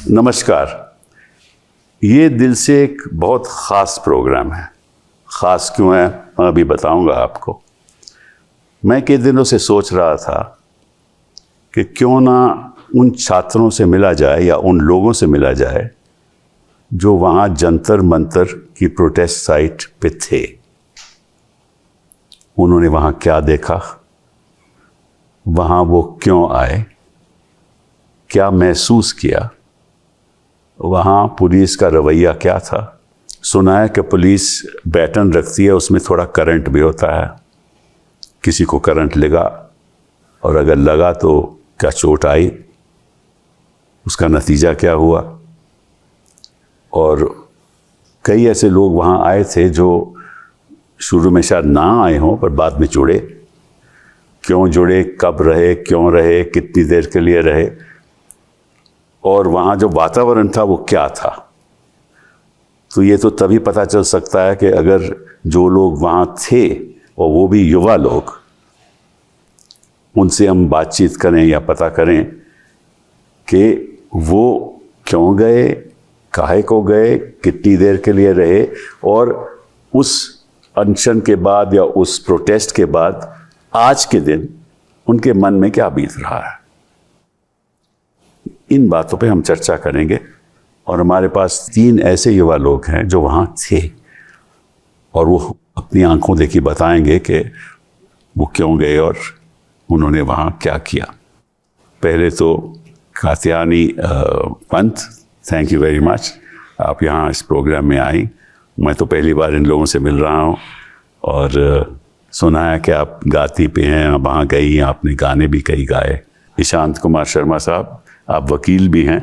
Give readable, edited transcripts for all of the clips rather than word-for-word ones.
नमस्कार। ये दिल से एक बहुत ख़ास प्रोग्राम है। ख़ास क्यों है मैं अभी बताऊंगा आपको। मैं कई दिनों से सोच रहा था कि क्यों ना उन छात्रों से मिला जाए या उन लोगों से मिला जाए जो वहाँ जंतर मंतर की प्रोटेस्ट साइट पे थे। उन्होंने वहाँ क्या देखा, वहाँ वो क्यों आए, क्या महसूस किया, वहाँ पुलिस का रवैया क्या था। सुना है कि पुलिस बैटन रखती है, उसमें थोड़ा करंट भी होता है। किसी को करंट लगा और अगर लगा तो क्या चोट आई, उसका नतीजा क्या हुआ। और कई ऐसे लोग वहाँ आए थे जो शुरू में शायद ना आए हों पर बाद में जुड़े। क्यों जुड़े, कब रहे, क्यों रहे, कितनी देर के लिए रहे, और वहाँ जो वातावरण था वो क्या था। तो ये तो तभी पता चल सकता है कि अगर जो लोग वहाँ थे और वो भी युवा लोग, उनसे हम बातचीत करें या पता करें कि वो क्यों गए, काहे को गए, कितनी देर के लिए रहे, और उस अनशन के बाद या उस प्रोटेस्ट के बाद आज के दिन उनके मन में क्या बीत रहा है। इन बातों पे हम चर्चा करेंगे। और हमारे पास 3 ऐसे युवा लोग हैं जो वहाँ थे और वो अपनी आंखों देखी बताएंगे कि वो क्यों गए और उन्होंने वहाँ क्या किया। पहले तो Katyayani Pant, thank you very much, आप यहाँ इस प्रोग्राम में आई। मैं तो पहली बार इन लोगों से मिल रहा हूँ और सुना है कि आप गाती पे हैं, वहाँ गई, आपने गाने भी कई गाए। ईशांत कुमार शर्मा साहब, आप वकील भी हैं,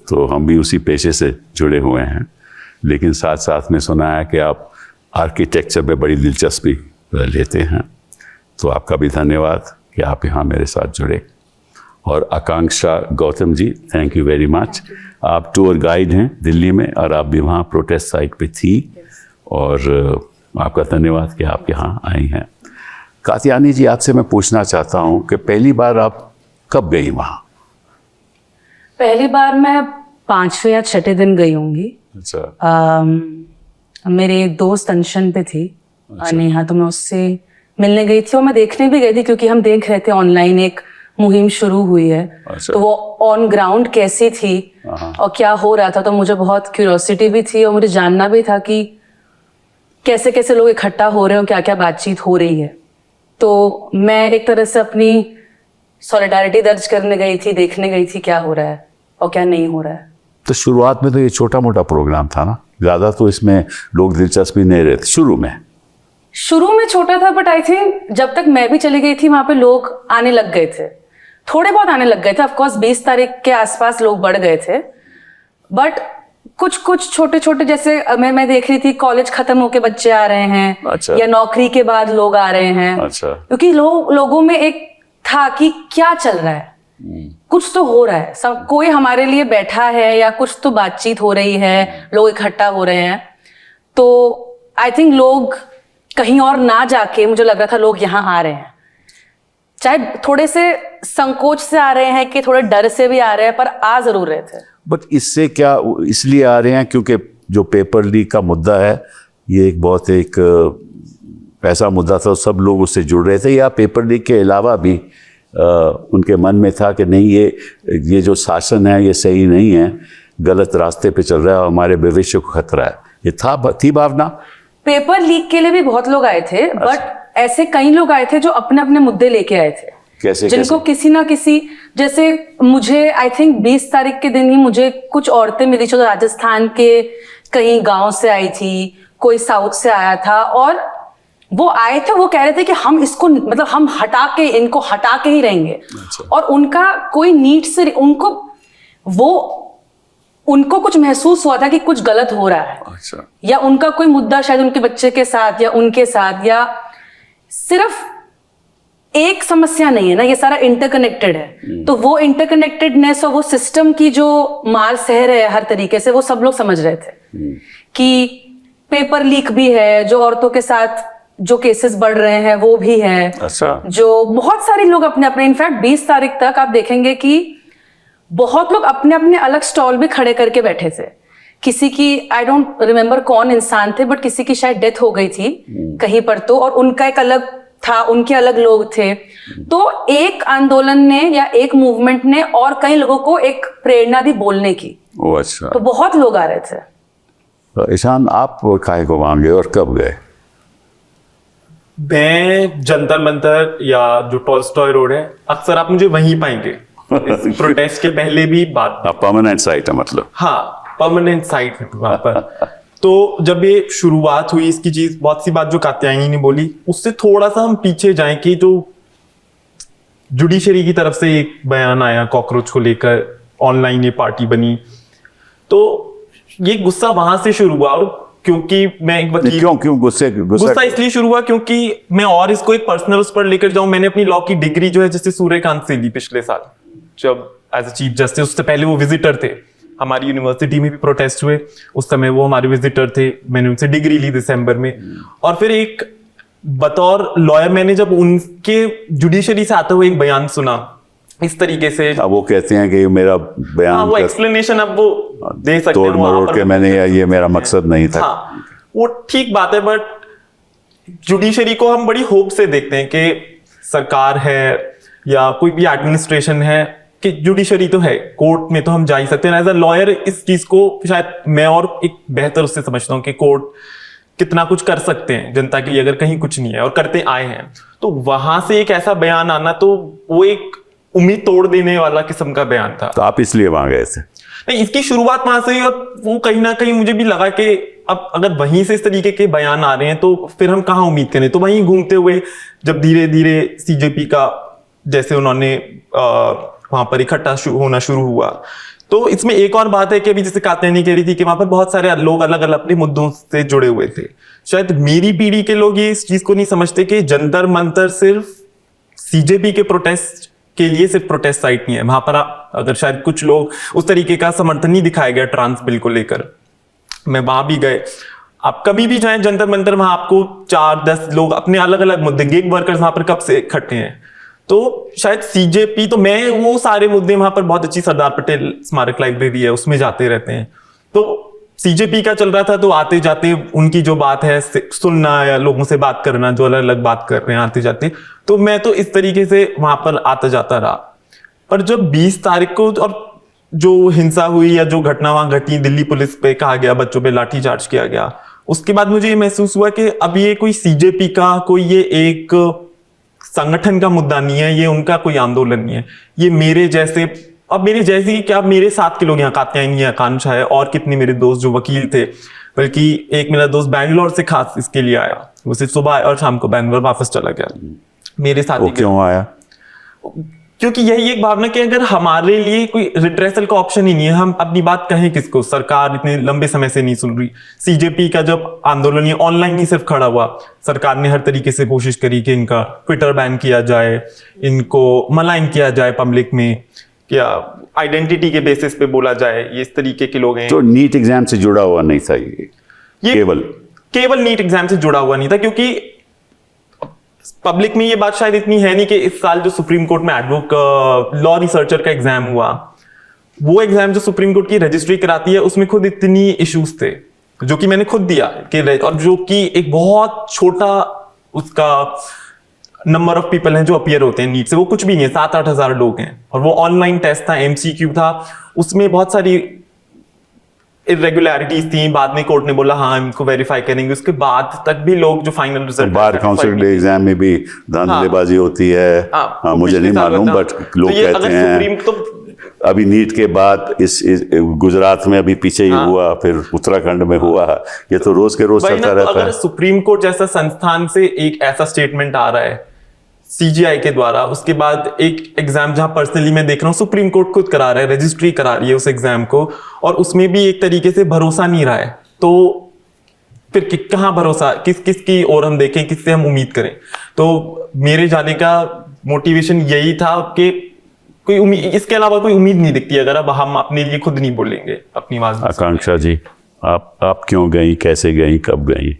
तो हम भी उसी पेशे से जुड़े हुए हैं, लेकिन साथ साथ में सुना है कि आप आर्किटेक्चर में बड़ी दिलचस्पी लेते हैं। तो आपका भी धन्यवाद कि आप यहाँ मेरे साथ जुड़े। और आकांक्षा Gautam ji, thank you very much. आप टूर गाइड हैं दिल्ली में और आप भी वहाँ प्रोटेस्ट साइट पे थी, और आपका धन्यवाद कि आप यहाँ आई हैं। कात्यायनी जी, आपसे मैं पूछना चाहता हूँ कि पहली बार आप कब गई वहाँ? पहली बार मैं 5वें या 6ठे दिन गई होंगी। अच्छा। मेरे एक दोस्त अनशन पे थी। अच्छा। नेहा, तो मैं उससे मिलने गई थी और मैं देखने भी गई थी क्योंकि हम देख रहे थे ऑनलाइन एक मुहिम शुरू हुई है। अच्छा। तो वो ऑन ग्राउंड कैसी थी और क्या हो रहा था, तो मुझे बहुत क्यूरियोसिटी भी थी और मुझे जानना भी था कि कैसे कैसे लोग इकट्ठा हो रहे हो, क्या क्या बातचीत हो रही है। तो मैं एक तरह से अपनी सॉलिडारिटी दर्ज करने गई थी, देखने गई थी क्या हो रहा है और क्या नहीं हो रहा है। तो शुरुआत में तो ये छोटा मोटा प्रोग्राम था ना, ज़्यादा तो इसमें लोग दिलचस्पी नहीं रहते शुरू में छोटा था, बट आई थिंक जब तक मैं भी चली गई थी वहां पे लोग आने लग गए थे, थोड़े बहुत आने लग गए थे। ऑफकोर्स 20 तारीख के आसपास लोग बढ़ गए थे, बट कुछ छोटे छोटे, जैसे मैं देख रही थी कॉलेज खत्म होके बच्चे आ रहे हैं। अच्छा। या नौकरी के बाद लोग आ रहे हैं। अच्छा। क्योंकि लोगों में एक था कि क्या चल रहा है, कुछ तो हो रहा है, सब कोई हमारे लिए बैठा है या कुछ तो बातचीत हो रही है, लोग इकट्ठा हो रहे हैं। तो आई थिंक लोग कहीं और ना जाके, मुझे लग रहा था लोग यहाँ आ रहे हैं, चाहे थोड़े से संकोच से आ रहे हैं कि थोड़े डर से भी आ रहे हैं, पर आ जरूर रहे थे। बट इससे क्या इसलिए आ रहे हैं क्योंकि जो पेपर लीक का मुद्दा है ये एक ऐसा मुद्दा था, सब लोग उससे जुड़ रहे थे, या पेपर लीक के अलावा भी उनके मन में था कि नहीं, ये जो शासन है ये सही नहीं है, गलत रास्ते पे चल रहा है और हमारे भविष्य को खतरा है, ये थी भावना? पेपर लीक के लिए भी बहुत लोग आए थे। अच्छा। बट ऐसे कई लोग आए थे जो अपने अपने मुद्दे लेके आए थे। कैसे? जिनको किसी ना किसी, जैसे मुझे आई थिंक 20 तारीख के दिन ही मुझे कुछ औरतें मिली जो राजस्थान के कहीं गांव से आई थी, कोई साउथ से आया था, और वो आए थे, वो कह रहे थे कि हम इसको, मतलब हम इनको हटा के ही रहेंगे। अच्छा। और उनका कोई नीड से उनको कुछ महसूस हुआ था कि कुछ गलत हो रहा है। अच्छा। या उनका कोई मुद्दा शायद उनके बच्चे के साथ या उनके साथ, या सिर्फ एक समस्या नहीं है ना, ये सारा इंटरकनेक्टेड है। तो वो इंटरकनेक्टेडनेस और वो सिस्टम की जो मार सह रहे हैं हर तरीके से, वो सब लोग समझ रहे थे कि पेपर लीक भी है, जो औरतों के साथ जो केसेस बढ़ रहे हैं वो भी है। अच्छा। जो बहुत सारे लोग अपने अपने, इनफैक्ट 20 तारीख तक आप देखेंगे कि बहुत लोग अपने अपने अलग स्टॉल भी खड़े करके बैठे थे। किसी की आई डोंट रिमेम्बर कौन इंसान थे, बट किसी की शायद डेथ हो गई थी कहीं पर तो, और उनका एक अलग था, उनके अलग लोग थे। तो एक आंदोलन ने या एक मूवमेंट ने और कई लोगों को एक प्रेरणा दी बोलने की। ओ अच्छा। तो बहुत लोग आ रहे थे। तो ईशान, आप काहे को वहां गए और कब गए? मैं जंतर मंतर या जो टॉलस्टॉय रोड है, अक्सर आप मुझे वहीं पाएंगे। इस प्रोटेस्ट के पहले भी बात, परमानेंट साइट है मतलब? हाँ, परमानेंट साइट है वहां पर। तो जब ये शुरुआत हुई इसकी चीज, बहुत सी बात जो कात्यायनी ने बोली उससे थोड़ा सा हम पीछे जाएं कि जो जुडिशरी की तरफ से एक बयान आया कॉकरोच को लेकर, ऑनलाइन ये पार्टी बनी, तो ये गुस्सा वहां से शुरू हुआ। और क्योंकि मैं एक वकील, क्यों गुस्सा इसलिए शुरू हुआ क्योंकि मैं और इसको एक पर्सनल उस पर लेकर जाऊं। मैंने अपनी लॉ की डिग्री जो है जैसे सूर्यकांत से ली पिछले साल, जब एज अ चीफ जस्टिस। उससे पहले वो विजिटर थे, हमारी यूनिवर्सिटी में भी प्रोटेस्ट हुए, उस समय वो हमारे विजिटर थे। मैंने उनसे डिग्री ली दिसंबर में, और फिर एक बतौर लॉयर मैंने जब उनके जुडिशरी से आते हुए एक बयान सुना इस तरीके से, अब वो कहते हैं कि मेरा बयान, हाँ, वो एक्सप्लेनेशन अब वो दे सकते हैं तोड़ मरोड़ के मैंने, ये मेरा मकसद नहीं था। हाँ, वो ठीक बात है, बट जुडिशरी को हम बड़ी होप से देखते हैं कि सरकार है या कोई भी एडमिनिस्ट्रेशन है, कि जुडिशरी तो है, कोर्ट में तो हम जा ही सकते हैं। एज अ लॉयर इस चीज को शायद मैं और एक बेहतर उससे समझता हूँ कि कोर्ट कितना कुछ कर सकते हैं जनता के लिए अगर कहीं कुछ नहीं है, और करते आए हैं। तो वहां से एक ऐसा बयान आना, तो वो एक उम्मीद तोड़ देने वाला किस्म का बयान था। तो आप इसलिए वहां गए थे? नहीं, इसकी शुरुआत वहां से ही, और वो कहीं ना कहीं मुझे भी लगा कि अब अगर वहीं से इस तरीके के बयान आ रहे हैं तो फिर हम कहाँ उम्मीद करें। तो वहीं घूमते हुए जब धीरे धीरे सीजेपी का जैसे उन्होंने वहां पर इकट्ठा होना शुरू हुआ, तो इसमें एक और बात है कि अभी जैसे कात्यायनी कह रही थी कि वहां पर बहुत सारे लोग अलग अलग अपने मुद्दों से जुड़े हुए थे। शायद मेरी पीढ़ी के लोग ये इस चीज को नहीं समझते कि जंतर मंतर सिर्फ सीजेपी के प्रोटेस्ट के लिए सिर्फ प्रोटेस्ट साइट नहीं है। वहां पर अगर शायद कुछ लोग उस तरीके का समर्थन नहीं दिखाया गया ट्रांस बिल को लेकर, मैं वहां भी गए, आप कभी भी जाएं जंतर मंतर, वहां आपको 4-10 लोग अपने अलग अलग मुद्दे, गिग वर्कर्स वहां पर कब से इकट्ठे हैं। तो शायद सीजेपी, तो मैं वो सारे मुद्दे, वहां पर बहुत अच्छी सरदार पटेल स्मारक लाइब्रेरी है, उसमें जाते रहते हैं। तो सीजेपी का चल रहा था, तो आते जाते उनकी जो बात है सुनना या लोगों से बात करना जो अलग अलग बात कर रहे हैं आते जाते, तो मैं तो इस तरीके से वहां पर आता जाता रहा। पर जब 20 तारीख को और जो हिंसा हुई या जो घटना वहां घटी, दिल्ली पुलिस पे कहा गया, बच्चों पे लाठीचार्ज किया गया, उसके बाद मुझे ये महसूस हुआ कि अब ये कोई सीजेपी का कोई ये एक संगठन का मुद्दा नहीं है, ये उनका कोई आंदोलन नहीं है, ये मेरे जैसे, अब मेरे जैसे क्या मेरे साथ के लोग यहाँ, कात्यायनी, आकांक्षा है और कितने मेरे दोस्त जो वकील थे, बल्कि एक मेरा दोस्त बैंगलोर से खास इसके लिए आया, वो सिर्फ सुबह और शाम को बैंगलोर वापस चला गया मेरे साथ। वो क्यों आया? क्योंकि यही एक भावना कि अगर हमारे लिए कोई रिड्रेसल का ऑप्शन ही नहीं है, हम अपनी बात कहें किसको, सरकार इतने लंबे समय से नहीं सुन रही। सीजेपी का जब आंदोलन ये ऑनलाइन ही सिर्फ खड़ा हुआ, सरकार ने हर तरीके से कोशिश करी कि इनका ट्विटर बैन किया जाए, इनको मलाइन किया जाए पब्लिक में, क्या आइडेंटिटी के बेसिस पे बोला जाए ये इस तरीके के लोग हैं। तो नीट एग्जाम से जुड़ा हुआ नहीं था ये केवल नीट एग्जाम से जुड़ा हुआ नहीं था, क्योंकि पब्लिक में ये बात शायद इतनी है नहीं कि इस साल जो सुप्रीम कोर्ट में लॉ रिसर्चर का एग्जाम हुआ, वो एग्जाम जो सुप्रीम कोर्ट की रजिस्ट्री कराती है, उसमें खुद इतनी इश्यूज थे जो कि मैंने खुद दिया कि, और जो कि एक बहुत छोटा उसका नंबर ऑफ पीपल हैं जो अपीयर होते हैं नीट से, वो कुछ भी नहीं है, 7-8 हजार लोग हैं, और वो ऑनलाइन टेस्ट था, एमसीक्यू था, उसमें बहुत सारी इरेगुलरिटीज थी। बाद में कोर्ट ने बोला हाँ इनको वेरीफाई करेंगे, उसके बाद तक भी लोग जो final result, bar council exam में भी धांधलेबाजी होती है। हाँ, मुझे नहीं मालूम, बट लोग कहते हैं तो अभी नीट के बाद इस गुजरात में अभी पीछे ही हुआ, फिर उत्तराखंड में हुआ, ये तो रोज के रोज चलता रहता है। अगर सुप्रीम कोर्ट जैसा संस्थान से एक ऐसा स्टेटमेंट आ रहा है सीजीआई के द्वारा, उसके बाद एक एग्जाम जहां पर्सनली मैं देख रहा हूं सुप्रीम कोर्ट खुद करा रहा है, रजिस्ट्री करा रही है उस एग्जाम को, और उसमें भी एक तरीके से भरोसा नहीं रहा है, तो फिर कहां भरोसा, किसकी ओर हम देखें, किससे हम उम्मीद करें। तो मेरे जाने का मोटिवेशन यही था कि कोई उम्मीद, इसके अलावा कोई उम्मीद नहीं दिखती अगर अब हम अपने लिए खुद नहीं बोलेंगे अपनी आवाज। आकांक्षा जी, आप क्यों गई, कैसे गई, कब गई?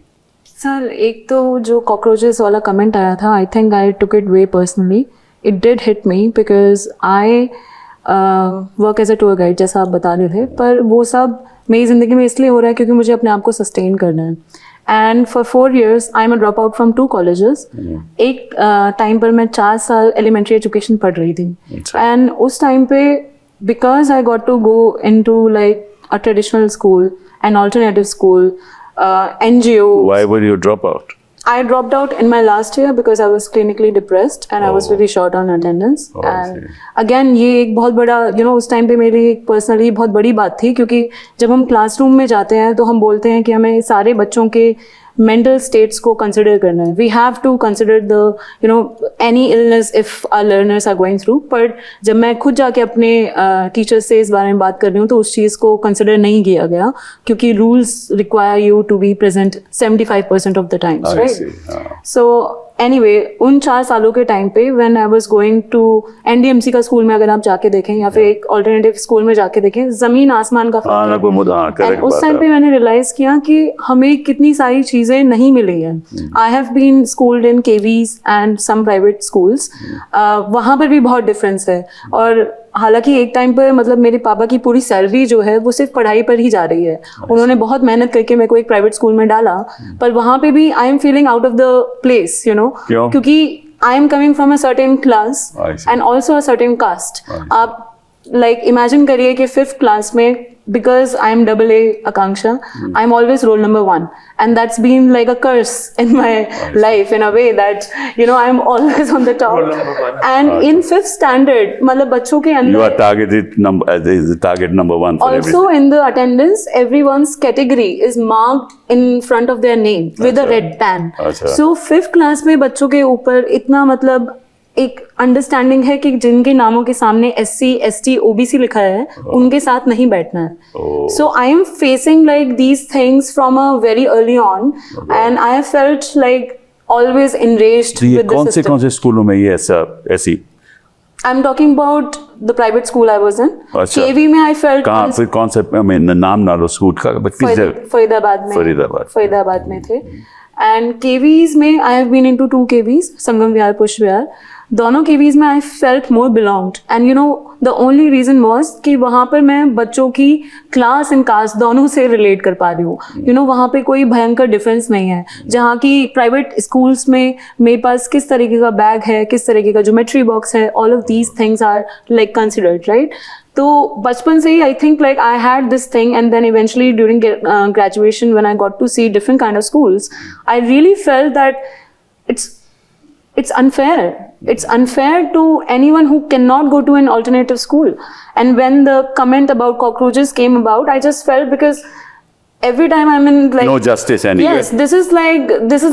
सर, एक तो जो कॉकरोचेस वाला कमेंट आया था, I think I took it way personally, it did hit me because I work as a tour guide, जैसा आप बता रहे थे, पर वो सब मेरी ज़िंदगी में इसलिए हो रहा है क्योंकि मुझे अपने आप को सस्टेन करना है. And for 4 years I am a drop out from 2 colleges. एक टाइम पर मैं 4 साल एलिमेंट्री एजुकेशन पढ़ रही थी. एंड उस टाइम पे because I got to go into like a traditional school, an alternative school, NGO. Why would you drop out? I dropped out in my last year because I was clinically depressed and I was really short on attendance. Oh, I and see. again ये एक बहुत बड़ा उस time पे मेरे लिए personally बहुत बड़ी बात थी, क्योंकि जब हम क्लासरूम में जाते हैं तो हम बोलते हैं कि हमें सारे बच्चों के मेंटल स्टेट्स को कंसिडर करना है. We have to consider the any illness if our learners are going through. पर जब मैं खुद जाके अपने टीचर्स से इस बारे में बात कर रही हूँ तो उस चीज़ को कंसिडर नहीं किया गया, क्योंकि rules require you to be present 75% of the times, I right? see. हाँ. सो एनीवे उन 4 सालों के टाइम पे when I was going to NDMC का स्कूल में अगर आप जाके देखें या फिर एक ऑल्टरनेटिव स्कूल में जाके देखें, जमीन आसमान का हाँ, ना कोई मुद्दा, हाँ, correct एंड उस बात टाइम है. पे मैंने रियलाइज किया कि हमें कितनी सारी चीजें नहीं मिली हैं. I have been schooled in KVs and some private schools. वहाँ पर भी बहुत डिफरेंस है. और हालांकि एक टाइम पर मतलब मेरे पापा की पूरी सैलरी जो है वो सिर्फ पढ़ाई पर ही जा रही है. उन्होंने बहुत मेहनत करके मेरे को एक प्राइवेट स्कूल में डाला, पर वहाँ पे भी I am feeling out of the place, क्यों? क्योंकि I am coming from a certain class I see. And also a certain caste. I see. आप लाइक इमेजिन करिए कि 5th क्लास में, because I am AA Akanksha, I'm always roll number 1, and that's been like a curse in my life in a way that I'm always on the top. Roll number 1. And in 5th standard, मतलब बच्चों के You are अंदर targeted target number 1 for also everything. in the attendance, everyone's category is marked in front of their name with a अच्छा. red pen. अच्छा. So 5th class में बच्चों के ऊपर इतना मतलब एक अंडरस्टैंडिंग है कि जिनके नामों के सामने SC, ST, OBC लिखा है उनके साथ नहीं बैठना है. Oh. So I am facing like these things from a very early on, and I have felt like always enraged तो ये with the कौन system. से स्कूलों में ये ऐसी I'm talking about the private school I was in. अच्छा. KV में I felt कहाँ फिर कौन से नाम ना लो स्कूल का, बट किस जगह? फरीदाबाद में थे. एंड KVs में I have been into 2 KVs, Sangam Vihar, Pushp Vihar. दोनों KVs में I felt more belonged, and the only reason was कि वहाँ पर मैं बच्चों की क्लास एंड कास्ट दोनों से रिलेट कर पा रही हूँ. वहाँ पे कोई भयंकर डिफरेंस नहीं है. जहाँ की प्राइवेट स्कूल्स में मेरे पास किस तरीके का बैग है, किस तरीके का ज्योमेट्री बॉक्स है, all of these things are like considered, right? तो बचपन से ही I think like I had this thing, and then eventually during graduation when I got to see different kind of schools, I really felt that it's unfair. It's unfair to anyone who cannot go to an alternative school. And when the comment about cockroaches came about, I just felt, because every time I'm in like No justice anywhere. Yes, this is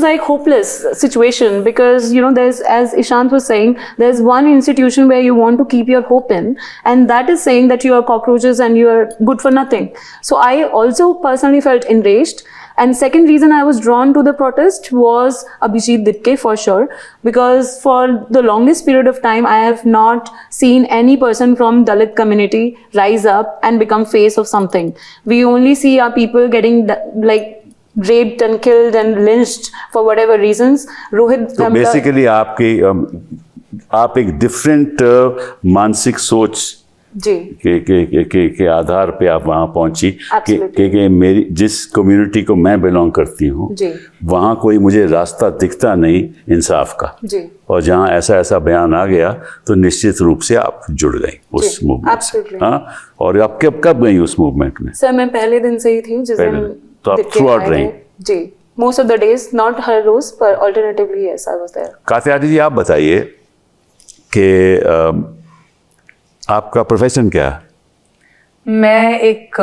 like hopeless situation, because there's, as Ishant was saying, there's one institution where you want to keep your hope in, and that is saying that you are cockroaches and you are good for nothing. So I also personally felt enraged. And second reason I was drawn to the protest was Abhijit Ditke, for sure, because for the longest period of time I have not seen any person from Dalit community rise up and become face of something. We only see our people getting like raped and killed and lynched for whatever reasons. Rohit तो basically आप एक different मानसिक सोच जी के आधार पे आप वहाँ पहुंची Absolutely. कि मेरी जिस कम्युनिटी को मैं बिलोंग करती हूँ जी वहाँ कोई मुझे रास्ता दिखता नहीं इंसाफ का. जी और जहाँ ऐसा बयान आ गया तो निश्चित रूप से आप जुड़ गई उस जी, मूवमेंट से. absolutely. हाँ, और आप कब गई उस मूवमेंट में? सर मैं पहले दिन से ही थी जिस पहले दिन दिन. तो आप दित्के throughout आए रही? थे. जी, most of the days, not हर रोज, पर alternatively yes I was there. Katyayani ji, आप बताइए कि आपका प्रोफेशन क्या है? मैं एक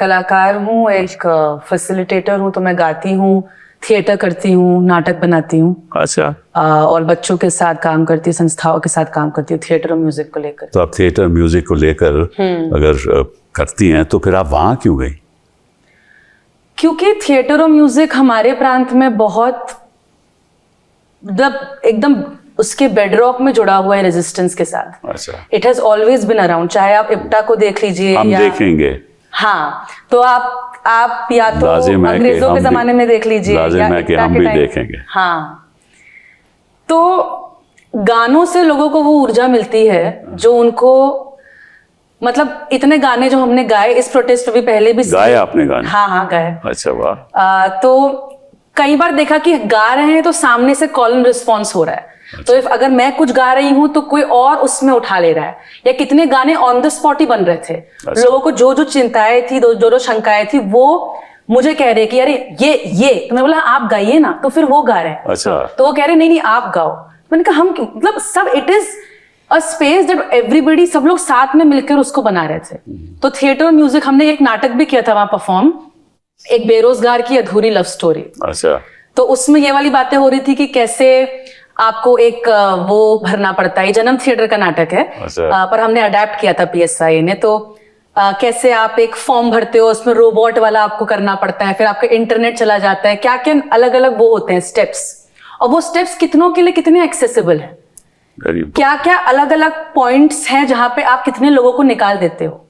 कलाकार हूँ, एक फैसिलिटेटर हूँ. तो मैं गाती हूँ, थिएटर करती हूँ, नाटक बनाती हूँ. अच्छा. और बच्चों के साथ काम करती हूँ, संस्थाओं के साथ काम करती हूँ थिएटर और म्यूजिक को लेकर. तो आप थिएटर म्यूजिक को लेकर अगर करती हैं तो फिर आप वहाँ क्यों गई? क्योंकि थिएटर और म्यूजिक हमारे प्रांत में बहुत एकदम उसके बेडरॉक में जुड़ा हुआ है रेजिस्टेंस के साथ. अच्छा. It has always been around. चाहे आप इप्टा को देख लीजिए, हम देखेंगे. हाँ, तो आप या तो लाजिम है कि अंग्रेजों के हम जमाने में देख लीजिए, लाजिम या है कि इप्टा हम के भी टाइम. देखेंगे. हाँ, तो गानों से लोगों को वो ऊर्जा मिलती है जो उनको मतलब इतने गाने जो हमने गाए इस प्रोटेस्ट में भी, पहले भी गाए आपने गाने? हाँ गाए। अच्छा, वाह। तो कई बार देखा कि गा रहे हैं तो सामने से कॉल एंड रिस्पॉन्स हो रहा है। तो अगर मैं कुछ गा रही हूं तो कोई और उसमें उठा ले रहा है, या कितने गाने ऑन द स्पॉट ही बन रहे थे। लोगों को जो जो चिंताएं थी, जो शंकाएं थी, वो मुझे कह रहे कि अरे ये तो मैं बोला आप गाइए ना, तो फिर वो गा रहे हैं। अच्छा। तो वो कह रहे नहीं आप गाओ। मैंने कहा हम क्यों, मतलब सब it is a space that everybody, सब लोग साथ में मिलकर उसको बना रहे थे। तो थिएटर और म्यूजिक, हमने एक नाटक भी किया था वहां परफॉर्म, एक बेरोजगार की अधूरी लव स्टोरी। अच्छा। तो उसमें ये वाली बातें हो रही थी कि कैसे आपको एक वो भरना पड़ता है, जन्म थिएटर का नाटक है। अच्छा। पर हमने अडेप्ट किया था PSI ने। तो कैसे आप एक फॉर्म भरते हो, उसमें रोबोट वाला आपको करना पड़ता है, फिर आपका इंटरनेट चला जाता है, क्या क्या अलग अलग वो होते हैं स्टेप्स, और वो स्टेप्स कितनों के लिए कितने एक्सेसिबल है, क्या क्या अलग अलग पॉइंट्स हैं जहां पे आप कितने लोगों को निकाल देते हो।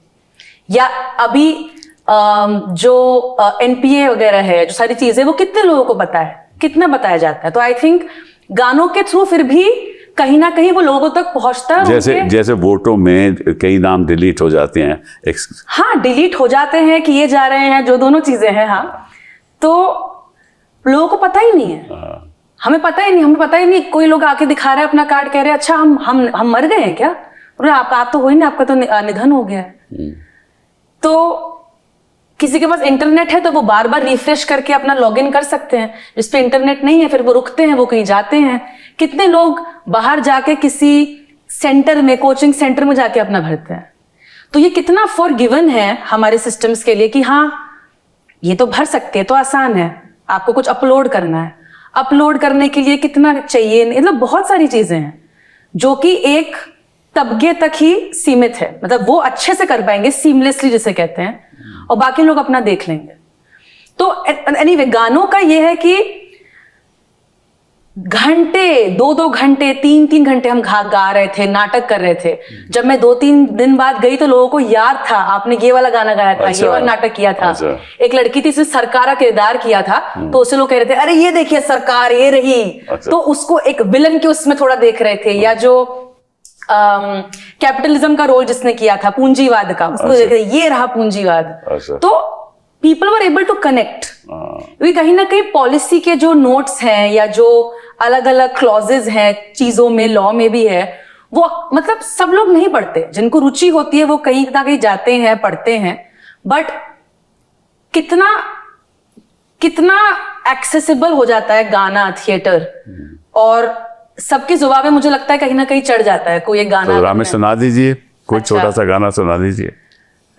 या अभी जो NPA वगैरह है, जो सारी चीजें, वो कितने लोगों को पता है, कितना बताया जाता है। तो आई थिंक गानों के थ्रू फिर भी कहीं ना कहीं वो लोगों तक पहुंचता है। जैसे वोटों में कई नाम डिलीट हो जाते हैं। हाँ, डिलीट हो जाते हैं, किए जा रहे हैं, जो दोनों चीजें हैं। हाँ, तो लोगों को पता ही नहीं है। हमें पता ही नहीं। कोई लोग आके दिखा रहे हैं अपना कार्ड, कह रहे हैं अच्छा हम मर गए हैं क्या? बोले आप तो हो ही नहीं, आपका तो निधन हो गया है। तो किसी के पास इंटरनेट है तो वो बार बार रिफ्रेश करके अपना लॉगिन कर सकते हैं, जिस पे इंटरनेट नहीं है फिर वो रुकते हैं, वो कहीं जाते हैं। कितने लोग बाहर जाके किसी सेंटर में, कोचिंग सेंटर में जाके अपना भरते हैं। तो ये कितना फॉरगिवन है हमारे सिस्टम्स के लिए कि हाँ ये तो भर सकते हैं, तो आसान है। आपको कुछ अपलोड करना है, अपलोड करने के लिए कितना चाहिए, मतलब बहुत सारी चीजें हैं जो कि एक तबके तक ही सीमित है। मतलब वो अच्छे से कर पाएंगे, सीमलेसली जिसे कहते हैं, और बाकी लोग अपना देख लेंगे। तो एनीवे, गानों का ये है कि घंटे, 2-2 घंटे, 3-3 घंटे हम गा रहे थे, नाटक कर रहे थे। जब मैं 2-3 दिन बाद गई तो लोगों को याद था आपने ये वाला गाना गाया था, ये वाला नाटक किया था। एक लड़की थी जिसने सरकार का किरदार किया था, तो उसे लोग कह रहे थे अरे ये देखिए सरकार ये रही। तो उसको एक विलन के उसमें थोड़ा देख रहे थे। या जो कैपिटलिज्म का रोल जिसने किया था, पूंजीवाद का, उसको देख रहे ये रहा पूंजीवाद। तो people were able to connect, क्योंकि कहीं ना कहीं पॉलिसी के जो नोट्स हैं या जो अलग अलग क्लॉजेज हैं चीजों में, लॉ में भी है, वो मतलब सब लोग नहीं पढ़ते। जिनको रुचि होती है वो कहीं ना कहीं जाते हैं, पढ़ते हैं। बट कितना कितना एक्सेसिबल हो जाता है गाना, थिएटर, और सबकी जुबान में मुझे लगता है कहीं ना कहीं चढ़ जाता है कोई एक गाना। तो रामेश सुना दीजिए कोई अच्छा। छोटा सा गाना सुना दीजिए।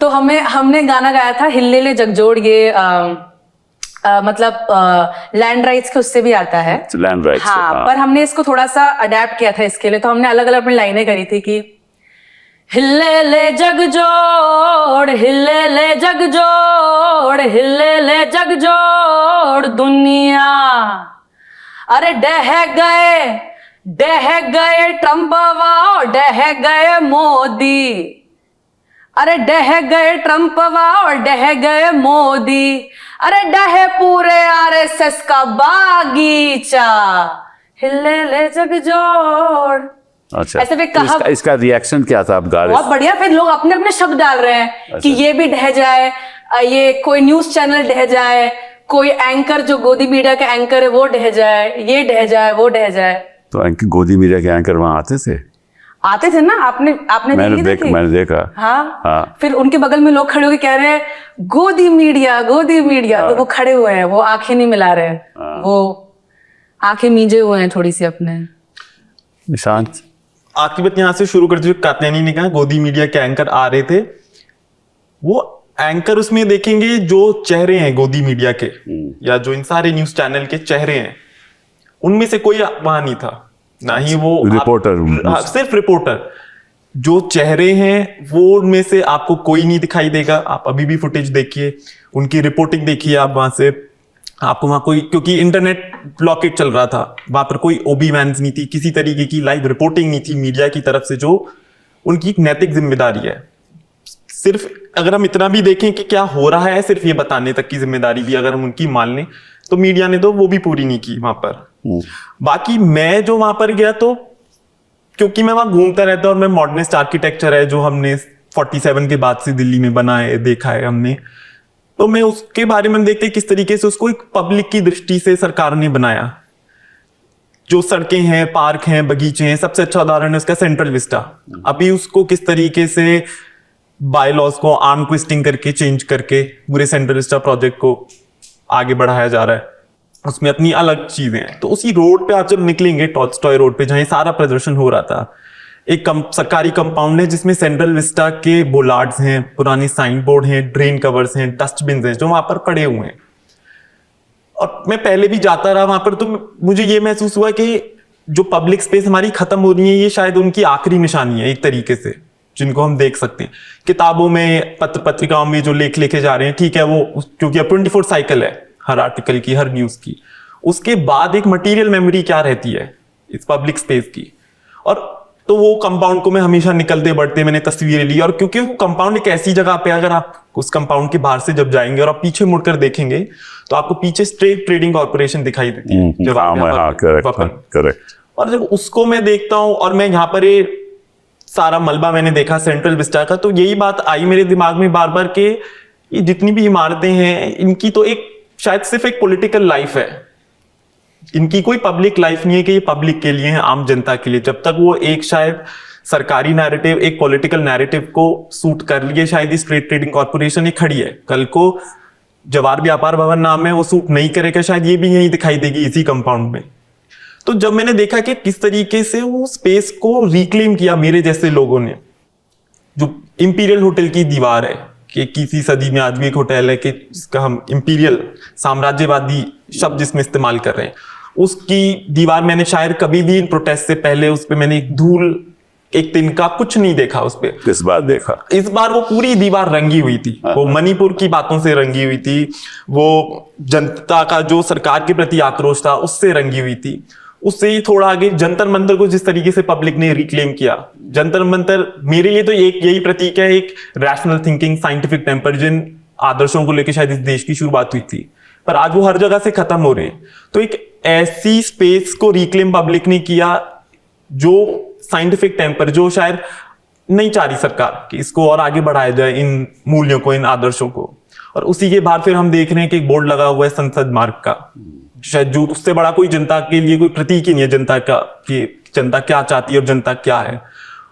तो हमने गाना गाया था हिल्ले ले जगजोड़, ये मतलब लैंड राइट्स के उससे भी आता है, लैंड राइट्स। हाँ, पर हमने इसको थोड़ा सा अडेप्ट किया था इसके लिए। तो हमने अलग अलग अपनी लाइनें करी थी कि हिल्ले ले जगजोड़, हिल्ले ले जगजोड़, हिल्ले ले जगजोड़ दुनिया, अरे डह गए ट्रम्प वाओ, डह गए मोदी, अरे डह गए ट्रम्प वाओ, डह गए मोदी, अरे डह पूरे RSS का बागीचा, हिले ले जगजोड़। अच्छा, ऐसे भी कहा। इसका रिएक्शन क्या था आप गा रहे? बहुत बढ़िया। फिर लोग अपने अपने शब्द डाल रहे हैं कि ये भी ढह जाए, ये कोई न्यूज चैनल ढह जाए, कोई एंकर जो गोदी मीडिया का एंकर है वो ढह जाए, ये ढह जाए, वो ढह जाए। तो गोदी मीडिया के एंकर वहां आते थे ना? आपने मैंने देखा। हाँ। फिर उनके बगल में लोग खड़े होकर कह रहे हैं गोदी मीडिया, गोदी मीडिया। तो वो खड़े हुए हैं, वो आंखें नहीं मिला रहे हैं, वो आंखें मीजे हुए हैं थोड़ी सी अपने। निशांत, आखिरत यहाँ से शुरू करते हुए कात्यायनी ने कहा गोदी मीडिया के एंकर आ रहे थे। वो एंकर उसमें देखेंगे जो चेहरे हैं गोदी मीडिया के, या जो इन सारे न्यूज चैनल के चेहरे हैं, उनमें से कोई वहां नहीं था, ना ही वो रिपोर्टर, सिर्फ रिपोर्टर। जो चेहरे हैं वो उनमें से आपको कोई नहीं दिखाई देगा। आप अभी भी फुटेज देखिए, उनकी रिपोर्टिंग देखिए आप वहां से, आपको वहां कोई, क्योंकि इंटरनेट ब्लॉकेज चल रहा था, वहां पर कोई ओबी वैन्स नहीं थी, किसी तरीके की लाइव रिपोर्टिंग नहीं थी मीडिया की तरफ से, जो उनकी एक नैतिक जिम्मेदारी है। सिर्फ अगर हम इतना भी देखें कि क्या हो रहा है, सिर्फ ये बताने तक की जिम्मेदारी भी अगर हम उनकी मान लें, तो मीडिया ने तो वो भी पूरी नहीं की वहां पर। बाकी मैं जो वहां पर गया, तो क्योंकि मैं वहां घूमता रहता हूँ और मैं मॉडर्निस्ट आर्किटेक्चर है जो हमने 47 के बाद से दिल्ली में बना है, देखा है हमने। तो मैं उसके बारे में देखते किस तरीके से उसको एक पब्लिक की दृष्टि से सरकार ने बनाया। जो सड़कें हैं, पार्क हैं, बगीचे हैं, सबसे अच्छा उदाहरण है उसका सेंट्रल विस्टा। अभी उसको किस तरीके से बाय लॉज को आर्म ट्विस्टिंग करके चेंज करके पूरे सेंट्रल विस्टा प्रोजेक्ट को आगे बढ़ाया जा रहा है, उसमें अपनी अलग चीजें हैं। तो उसी रोड पे आप जब निकलेंगे, टॉल्स्टॉय रोड पे, जहां ये सारा प्रदर्शन हो रहा था, एक सरकारी कंपाउंड है जिसमें सेंट्रल विस्टा के बोलार्ड्स हैं, पुरानी साइन बोर्ड हैं, ड्रेन कवर्स हैं, डस्टबिन हैं जो वहां पर पड़े हुए हैं। और मैं पहले भी जाता रहा वहां पर, तो मुझे ये महसूस हुआ कि जो पब्लिक स्पेस हमारी खत्म हो रही है, ये शायद उनकी आखिरी निशानी है एक तरीके से, जिनको हम देख सकते हैं। किताबों में, पत्र पत्रिकाओं में जो लेख लिखे जा रहे हैं, ठीक है, वो क्योंकि अब 24 साइकिल है हर आर्टिकल की, हर न्यूज की। उसके बाद एक मटेरियल मेमोरी क्या रहती है इस पब्लिक स्पेस की। और तो वो कंपाउंड को मैं हमेशा निकलते बढ़ते मैंने तस्वीरें ली, और क्योंकि वो कंपाउंड एक ऐसी जगह पे, अगर आप उस कंपाउंड के बाहर से जब जाएंगे और आप पीछे मुड़कर देखेंगे तो आपको पीछे स्टेट ट्रेडिंग कॉर्पोरेशन दिखाई देती है। जब करेक्ट। और जब उसको मैं देखता हूं, और मैं यहाँ पर ये सारा मलबा मैंने देखा सेंट्रल विस्टा का, तो यही बात आई मेरे दिमाग में बार बार के ये जितनी भी इमारतें हैं, इनकी तो एक शायद सिर्फ एक पॉलिटिकल लाइफ है, इनकी कोई पब्लिक लाइफ नहीं है कि ये पब्लिक के लिए है, आम जनता के लिए। जब तक वो एक शायद सरकारी नैरेटिव, एक पॉलिटिकल नैरेटिव को सूट कर लिए, शायद इस ट्रेड ट्रेडिंग कॉर्पोरेशन ही खड़ी है। कल को जवाहर व्यापार भवन नाम है, वो सूट नहीं करेगा, शायद ये भी यही दिखाई देगी इसी कंपाउंड में। तो जब मैंने देखा कि किस तरीके से वो स्पेस को रिक्लेम किया मेरे जैसे लोगों ने, जो इंपीरियल होटल की दीवार है कि 21वीं सदी में आदमी एक होटल है कि जिसका हम इंपीरियल साम्राज्यवादी शब्द जिसमें इस्तेमाल कर रहे हैं, उसकी दीवार मैंने शायद कभी भी इन प्रोटेस्ट से पहले उस पे मैंने एक धूल, एक तिनका कुछ नहीं देखा उस पे। इस बार देखा, इस बार वो पूरी दीवार रंगी हुई थी, वो मणिपुर की बातों से रंगी हुई थी, वो जनता का जो सरकार के प्रति आक्रोश था उससे रंगी हुई थी। उससे ही थोड़ा आगे जंतर मंतर को जिस तरीके से पब्लिक ने रिक्लेम किया, जंतर मंतर मेरे लिए तो एक यही प्रतीक है, एक रैशनल थिंकिंग, साइंटिफिक टेम्पर, जिन आदर्शों को लेकर शायद इस देश की शुरुआत हुई थी, पर आज वो हर जगह से खत्म हो रहे हैं। तो एक ऐसी स्पेस को रिक्लेम पब्लिक ने किया जो साइंटिफिक टेम्पर, जो शायद नहीं चाह रही सरकार कि इसको और आगे बढ़ाया जाए, इन मूल्यों को, इन आदर्शों को। और उसी के बाद फिर हम देख रहे हैं कि एक बोर्ड लगा हुआ है संसद मार्ग का, शायद जो उससे बड़ा कोई जनता के लिए कोई प्रतीक ही नहीं है जनता का, कि जनता क्या चाहती है और जनता क्या है।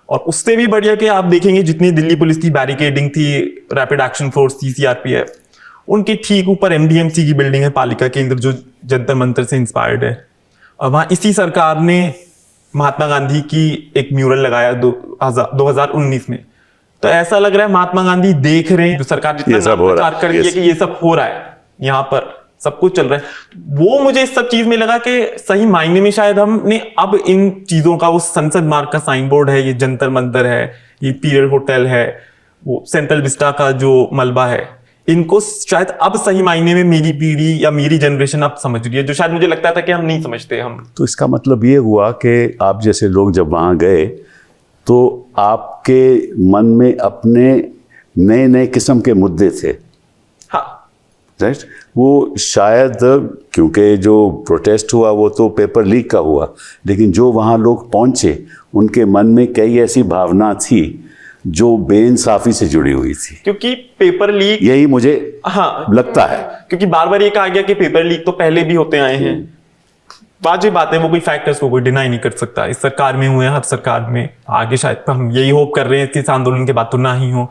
और उससे भी बढ़िया कि आप देखेंगे जितनी दिल्ली पुलिस की बैरिकेडिंग थी, रैपिड एक्शन फोर्स थी, सीआरपीएफ, उनके ठीक ऊपर एमडीएमसी की बिल्डिंग है, पालिका केंद्र, जो जंतर मंतर से इंस्पायर्ड है। और वहां इसी सरकार ने महात्मा गांधी की एक म्यूरल लगाया 2019 में। तो ऐसा लग रहा है महात्मा गांधी देख रहे हैं, जो सरकार जितना प्रचार कर रही है कि ये सब हो रहा है, यहाँ पर सब कुछ चल रहा है। वो मुझे इस सब चीज में लगा कि सही मायने में शायद हमने अब इन चीजों का, वो संसद मार्ग का साइन बोर्ड है, ये जंतर मंतर है, ये पीरियड होटल है, वो सेंट्रल विस्टा का जो मलबा है, इनको शायद अब सही मायने में मेरी पीढ़ी या मेरी जनरेशन अब समझ रही है, जो शायद मुझे लगता था कि हम नहीं समझते हम। तो इसका मतलब ये हुआ कि आप जैसे लोग जब वहाँ गए तो आपके मन में अपने नए नए किस्म के मुद्दे थे। हाँ, राइट। वो शायद क्योंकि जो प्रोटेस्ट हुआ वो तो पेपर लीक का हुआ, लेकिन जो वहाँ लोग पहुँचे उनके मन में कई ऐसी भावना थी जो बेइंसाफी से जुड़ी हुई थी, क्योंकि पेपर लीक, यही मुझे हाँ लगता है, क्योंकि बार बार ये कहा गया कि पेपर लीक तो पहले भी होते आए हैं। वाजिब बात है, वो कोई फैक्टर्स को कोई डिनाई नहीं कर सकता। इस सरकार में हुए, हर सरकार में, आगे शायद हम यही होप कर रहे हैं कि इस आंदोलन के बाद तो ना ही हो।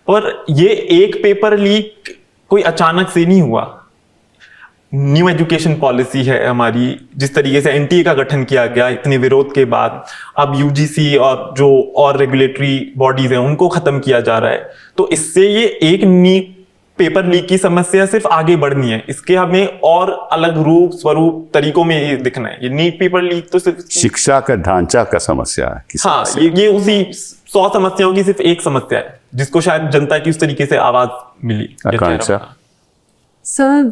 पर ये एक पेपर लीक कोई अचानक से नहीं हुआ। न्यू एजुकेशन पॉलिसी है हमारी, जिस तरीके से एनटीए का गठन किया गया इतने विरोध के बाद, अब यूजीसी और जो और रेगुलेटरी बॉडीज हैं उनको खत्म किया जा रहा है। तो इससे ये एक नीट पेपर लीक की समस्या सिर्फ आगे बढ़नी है, इसके हमें और अलग रूप स्वरूप तरीकों में ये दिखना है। ये नीट पेपर लीक तो सिर्फ शिक्षा का ढांचा का समस्या है। हाँ, ये उसी 100 समस्याओं की सिर्फ एक समस्या है जिसको शायद जनता की उस तरीके से आवाज मिली। आकांक्षा सर,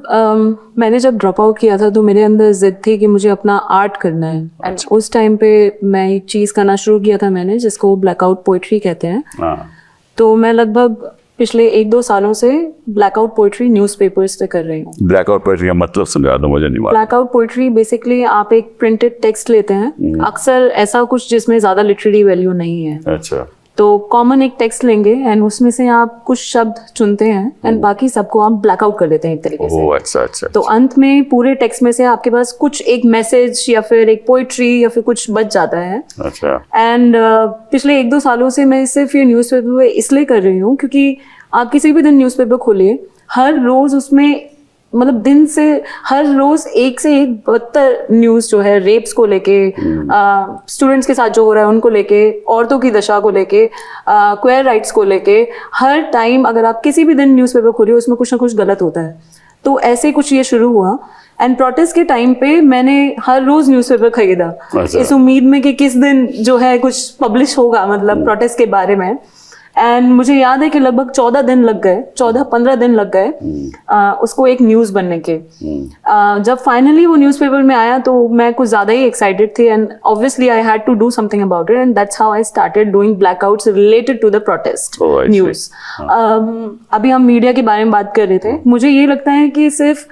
मैंने जब ड्रॉप आउट किया था तो मेरे अंदर जिद थी कि मुझे अपना आर्ट करना है। एंड उस टाइम पे मैं एक चीज़ करना शुरू किया था मैंने, जिसको ब्लैकआउट पोइट्री कहते हैं। तो मैं लगभग पिछले 1-2 सालों से ब्लैकआउट पोइट्री न्यूज़पेपर्स पे कर रही हूँ। ब्लैकआउट पोइट्री का मतलब समझा दो मुझे। नहीं मालूम। ब्लैकआउट पोइट्री बेसिकली आप एक प्रिंटेड टेक्स्ट लेते हैं, अक्सर ऐसा कुछ जिसमें ज़्यादा लिटरेरी वैल्यू नहीं है। अच्छा। तो कॉमन एक टेक्स्ट लेंगे एंड उसमें से आप कुछ शब्द चुनते हैं एंड बाकी सबको आप ब्लैकआउट कर देते हैं एक तरीके से। ओह अच्छा अच्छा। तो अंत में पूरे टेक्स्ट में से आपके पास कुछ एक मैसेज या फिर एक पोइट्री या फिर कुछ बच जाता है। अच्छा। एंड पिछले 1-2 सालों से मैं सिर्फ ये न्यूज़पेपर इसलिए कर रही हूँ क्योंकि आप किसी भी दिन न्यूज़पेपर खोलिए, हर रोज उसमें मतलब दिन से हर रोज एक से एक बदतर न्यूज जो है, रेप्स को लेके, स्टूडेंट्स के साथ जो हो रहा है उनको लेके, औरतों की दशा को लेके, क्वेयर राइट्स को लेके, हर टाइम अगर आप किसी भी दिन न्यूज़पेपर खोलिए उसमें कुछ ना कुछ गलत होता है। तो ऐसे कुछ ये शुरू हुआ एंड प्रोटेस्ट के टाइम पे मैंने हर रोज न्यूज़पेपर खरीदा इस उम्मीद में कि किस दिन जो है कुछ पब्लिश होगा, मतलब प्रोटेस्ट के बारे में। एंड मुझे याद है कि लगभग 14 दिन लग गए, 14-15 दिन लग गए उसको एक न्यूज़ बनने के। जब फाइनली वो न्यूज़पेपर में आया तो मैं कुछ ज़्यादा ही एक्साइटेड थी and obviously I had to do something about it and that's how I started doing blackouts related to the protest news. अभी हम मीडिया के बारे में बात कर रहे थे, मुझे ये लगता है कि सिर्फ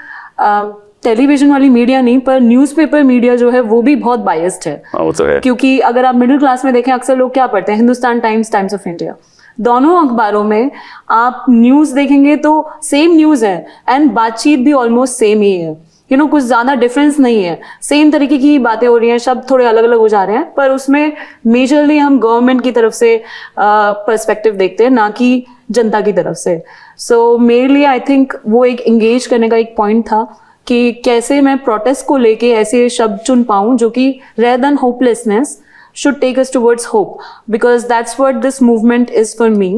टेलीविजन वाली मीडिया नहीं पर न्यूज़पेपर मीडिया जो है वो भी बहुत बायस्ड है। वो तो है। क्योंकि अगर आप मिडिल क्लास में देखें, अक्सर लोग क्या पढ़ते हैं, Hindustan times, times of India, दोनों अखबारों में आप न्यूज़ देखेंगे तो सेम न्यूज़ है एंड बातचीत भी ऑलमोस्ट सेम ही है। यू नो, कुछ ज़्यादा डिफरेंस नहीं है, सेम तरीके की बातें हो रही हैं, शब्द थोड़े अलग अलग हो जा रहे हैं, पर उसमें मेजरली हम गवर्नमेंट की तरफ से पर्सपेक्टिव देखते हैं, ना कि जनता की तरफ से। सो मेरे लिए आई थिंक वो एक एंगेज करने का एक पॉइंट था कि कैसे मैं प्रोटेस्ट को लेके ऐसे शब्द चुन पाऊँ जो कि rather than hopelessness should take us towards hope, because that's what this movement is for me.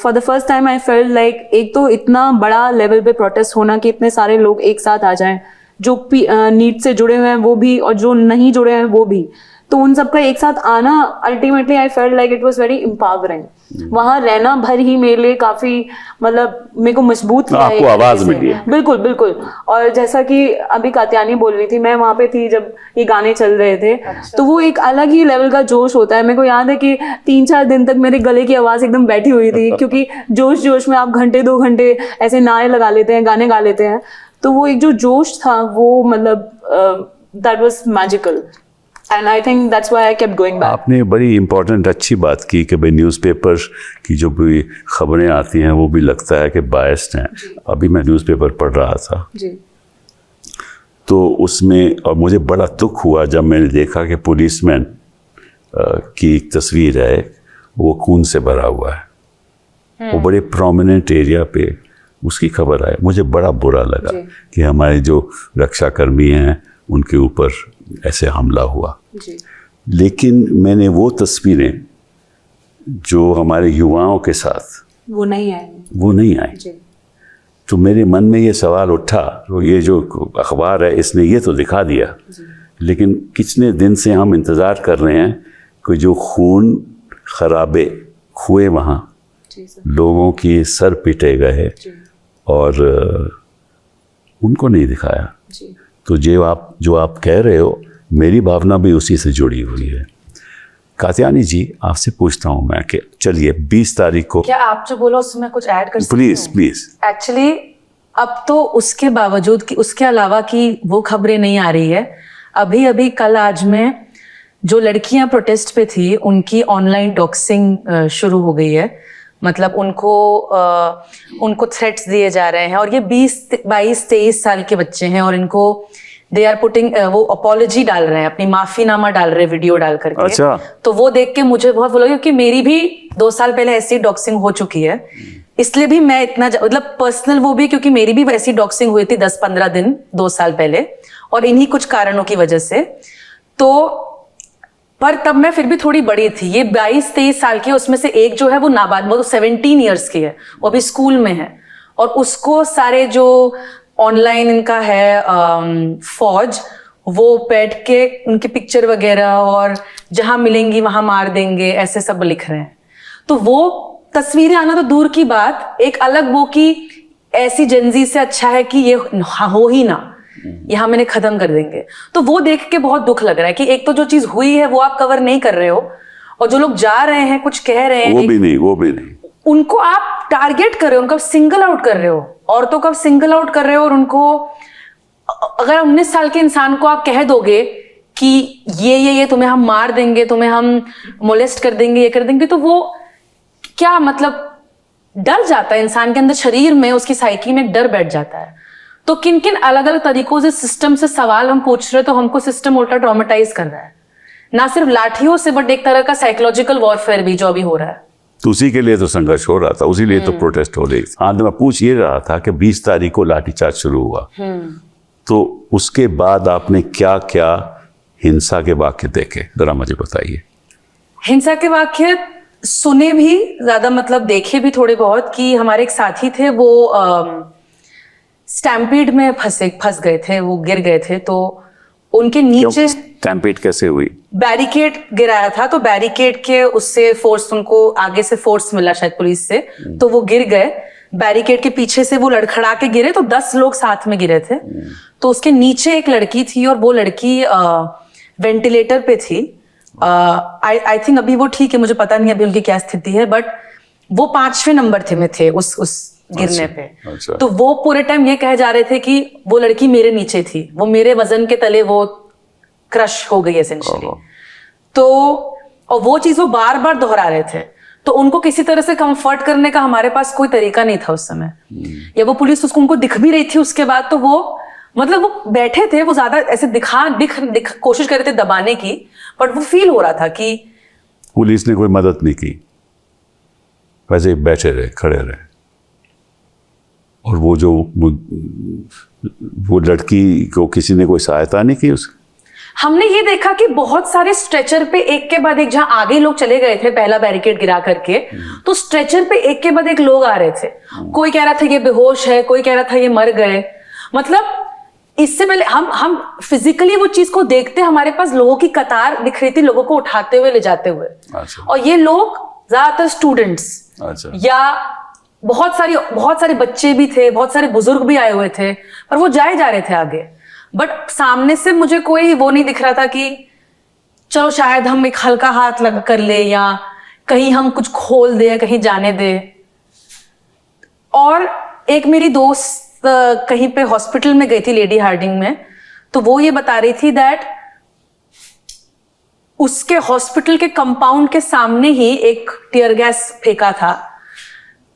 For the first time I felt like एक तो इतना बड़ा लेवल पे प्रोटेस्ट होना कि इतने सारे लोग एक साथ आ जाएं, जो नीट से जुड़े हुए हैं वो भी और जो नहीं जुड़े हैं वो भी, तो उन सबका एक साथ आना ultimately I felt like it was very empowering. वहाँ रहना भर ही मेरे लिए काफी, मतलब मेरे को मजबूत किया, आपको आवाज मिली है। बिल्कुल बिल्कुल। और जैसा कि अभी कात्यानी बोल रही थी, मैं वहाँ पे थी जब ये गाने चल रहे थे। अच्छा। तो वो एक अलग ही लेवल का जोश होता है। मेरे को याद है कि 3-4 दिन तक मेरे गले की आवाज एकदम बैठी हुई थी क्योंकि जोश जोश में आप घंटे 2 घंटे ऐसे नारे लगा लेते हैं, गाने गा लेते हैं। तो वो एक जो जोश था वो मतलब that was magical and I think that's why I kept going back. आपने बड़ी इंपॉर्टेंट अच्छी बात की कि भाई न्यूज़पेपर की जो भी खबरें आती हैं वो भी लगता है कि बायस्ड हैं। अभी मैं न्यूज़पेपर पढ़ रहा था जी, तो उसमें और मुझे बड़ा दुख हुआ जब मैंने देखा कि पुलिसमैन की एक तस्वीर है, वो खून से भरा हुआ है, वो बड़े प्रोमिनेंट एरिया पे उसकी खबर आई। मुझे बड़ा बुरा लगा कि हमारे जो रक्षाकर्मी हैं उनके ऊपर ऐसे हमला हुआ जी। लेकिन मैंने वो तस्वीरें जो हमारे युवाओं के साथ वो नहीं आई जी। तो मेरे मन में ये सवाल उठा, तो ये जो अखबार है इसने ये तो दिखा दिया, लेकिन कितने दिन से हम इंतज़ार कर रहे हैं कि जो खून खराबे हुए वहाँ, लोगों की सर पीटे गए और उनको नहीं दिखाया। तो जो आप कह रहे हो, मेरी भावना भी उसी से जुड़ी हुई है। कात्यानी जी, आपसे पूछता हूँ मैं कि चलिए 20 तारीख को, क्या आप जो बोलो उसमें कुछ ऐड कर सकते प्लीज प्लीज। एक्चुअली अब तो उसके बावजूद कि उसके अलावा कि वो खबरें नहीं आ रही है, अभी अभी कल आज में जो लड़कियां प्रोटेस्ट पे थी उनकी ऑनलाइन डॉक्सिंग शुरू हो गई है। मतलब उनको थ्रेट्स दिए जा रहे हैं और ये 20-22-23 साल के बच्चे हैं और इनको दे आर पुटिंग, वो अपॉलॉजी डाल रहे हैं, अपनी माफीनामा डाल रहे हैं वीडियो डाल करके। अच्छा। तो वो देख के मुझे बहुत बोला, क्योंकि मेरी भी 2 साल पहले ऐसी डॉक्सिंग हो चुकी है, इसलिए भी मैं इतना मतलब पर्सनल वो भी, क्योंकि मेरी भी वैसी डॉक्सिंग हुई थी 10-15 दिन 2 साल पहले और इन्हीं कुछ कारणों की वजह से। तो पर तब मैं फिर भी थोड़ी बड़ी थी, ये 22-23 साल की है, उसमें से एक जो है वो नाबालिग, वो 17 ईयर्स की है, वो अभी स्कूल में है और उसको सारे जो ऑनलाइन इनका है फौज, वो बैठ के उनकी पिक्चर वगैरह और जहां मिलेंगी वहां मार देंगे ऐसे सब लिख रहे हैं। तो वो तस्वीरें आना तो दूर की बात, एक अलग वो कि ऐसी जेंजी से अच्छा है कि ये हो ही ना, यहाँ मैंने खत्म कर देंगे। तो वो देख के बहुत दुख लग रहा है कि एक तो जो चीज हुई है वो आप कवर नहीं कर रहे हो और जो लोग जा रहे हैं कुछ कह रहे हैं, वो भी नहीं उनको आप टारगेट कर रहे हो, उनको सिंगल आउट कर रहे हो, औरतों को आप सिंगल आउट कर रहे हो और उनको अगर 19 साल के इंसान को आप कह दोगे कि ये तुम्हें हम मार देंगे, तुम्हें हम मोलेस्ट कर देंगे, ये कर देंगे, तो वो क्या मतलब डर जाता है इंसान के अंदर, शरीर में, उसकी साइकी में एक डर बैठ जाता है। तो किन किन अलग अलग तरीकों से सिस्टम से सवाल हम पूछ रहे, तो हमको सिस्टम उल्टा ट्रॉमेटाइज कर रहा है, ना सिर्फ लाठियों से बट एक तरह का साइकोलॉजिकल वॉरफेयर भी जो अभी हो रहा है। तो उसी के लिए तो संघर्ष हो रहा था, उसी लिए तो प्रोटेस्ट हो रही थी। हाँ, तो मैं पूछ ये रहा था कि 20 तारीख को लाठीचार्ज शुरू हुआ, तो उसके बाद आपने क्या क्या हिंसा के वाक्य देखे, जरा मुझे बताइए। हिंसा के वाक्य सुने भी ज्यादा, मतलब देखे भी थोड़े बहुत, कि हमारे एक साथी थे वो स्टैम्पीड में फंस गए थे, वो गिर गए थे, तो उनके नीचे स्टैम्पीड कैसे हुई? बैरिकेड गिराया था, तो बैरिकेड के उससे फोर्स, उनको आगे से फोर्स मिला शायद पुलिस से, तो वो गिर गए। बैरिकेड के पीछे से वो लड़खड़ा के गिरे, तो 10 लोग साथ में गिरे थे। तो उसके नीचे एक लड़की थी और वो लड़की वेंटिलेटर पे थी। आई थिंक अभी वो ठीक है, मुझे पता नहीं अभी उनकी क्या स्थिति है, बट वो 5वें नंबर में थे उस गिरने पे। अच्छा। तो वो पूरे टाइम ये कहे जा रहे थे कि वो लड़की मेरे नीचे थी, वो मेरे वजन के तले वो क्रश हो गई एसेंशियली। तो और वो चीज वो बार बार दोहरा रहे थे, तो उनको किसी तरह से कंफर्ट करने का हमारे पास कोई तरीका नहीं था उस समय। या वो पुलिस उसको उनको दिख भी रही थी उसके बाद, तो वो मतलब वो बैठे थे, वो ज्यादा ऐसे दिख कोशिश कर रहे थे दबाने की, बट वो फील हो रहा था कि पुलिस ने कोई मदद नहीं की, वैसे ही बैठे रहे, खड़े रहे। और वो लड़की को किसी ने कोई सहायता नहीं की उसकी? हमने ये देखा कि बहुत सारे स्ट्रेचर पे एक के बाद एक, जहां आगे लोग चले गए थे पहला बैरिकेड गिरा करके, तो स्ट्रेचर पे एक के बाद एक लोग आ रहे थे। कोई कह रहा था ये बेहोश है, कोई कह रहा था ये मर गए। मतलब इससे पहले हम फिजिकली वो चीज को देखते, हमारे पास लोगों की कतार दिख रही थी, लोगों को उठाते हुए ले जाते हुए। अच्छा। और ये लोग ज्यादातर स्टूडेंट्स, अच्छा। या बहुत सारे बच्चे भी थे, बहुत सारे बुजुर्ग भी आए हुए थे, पर वो जाए जा रहे थे आगे। बट सामने से मुझे कोई वो नहीं दिख रहा था कि चलो शायद हम एक हल्का हाथ लगा कर ले, या कहीं हम कुछ खोल दे, कहीं जाने दे। और एक मेरी दोस्त कहीं पे हॉस्पिटल में गई थी, लेडी हार्डिंग में, तो वो ये बता रही थी दैट उसके हॉस्पिटल के कंपाउंड के सामने ही एक टीयर गैस फेंका था,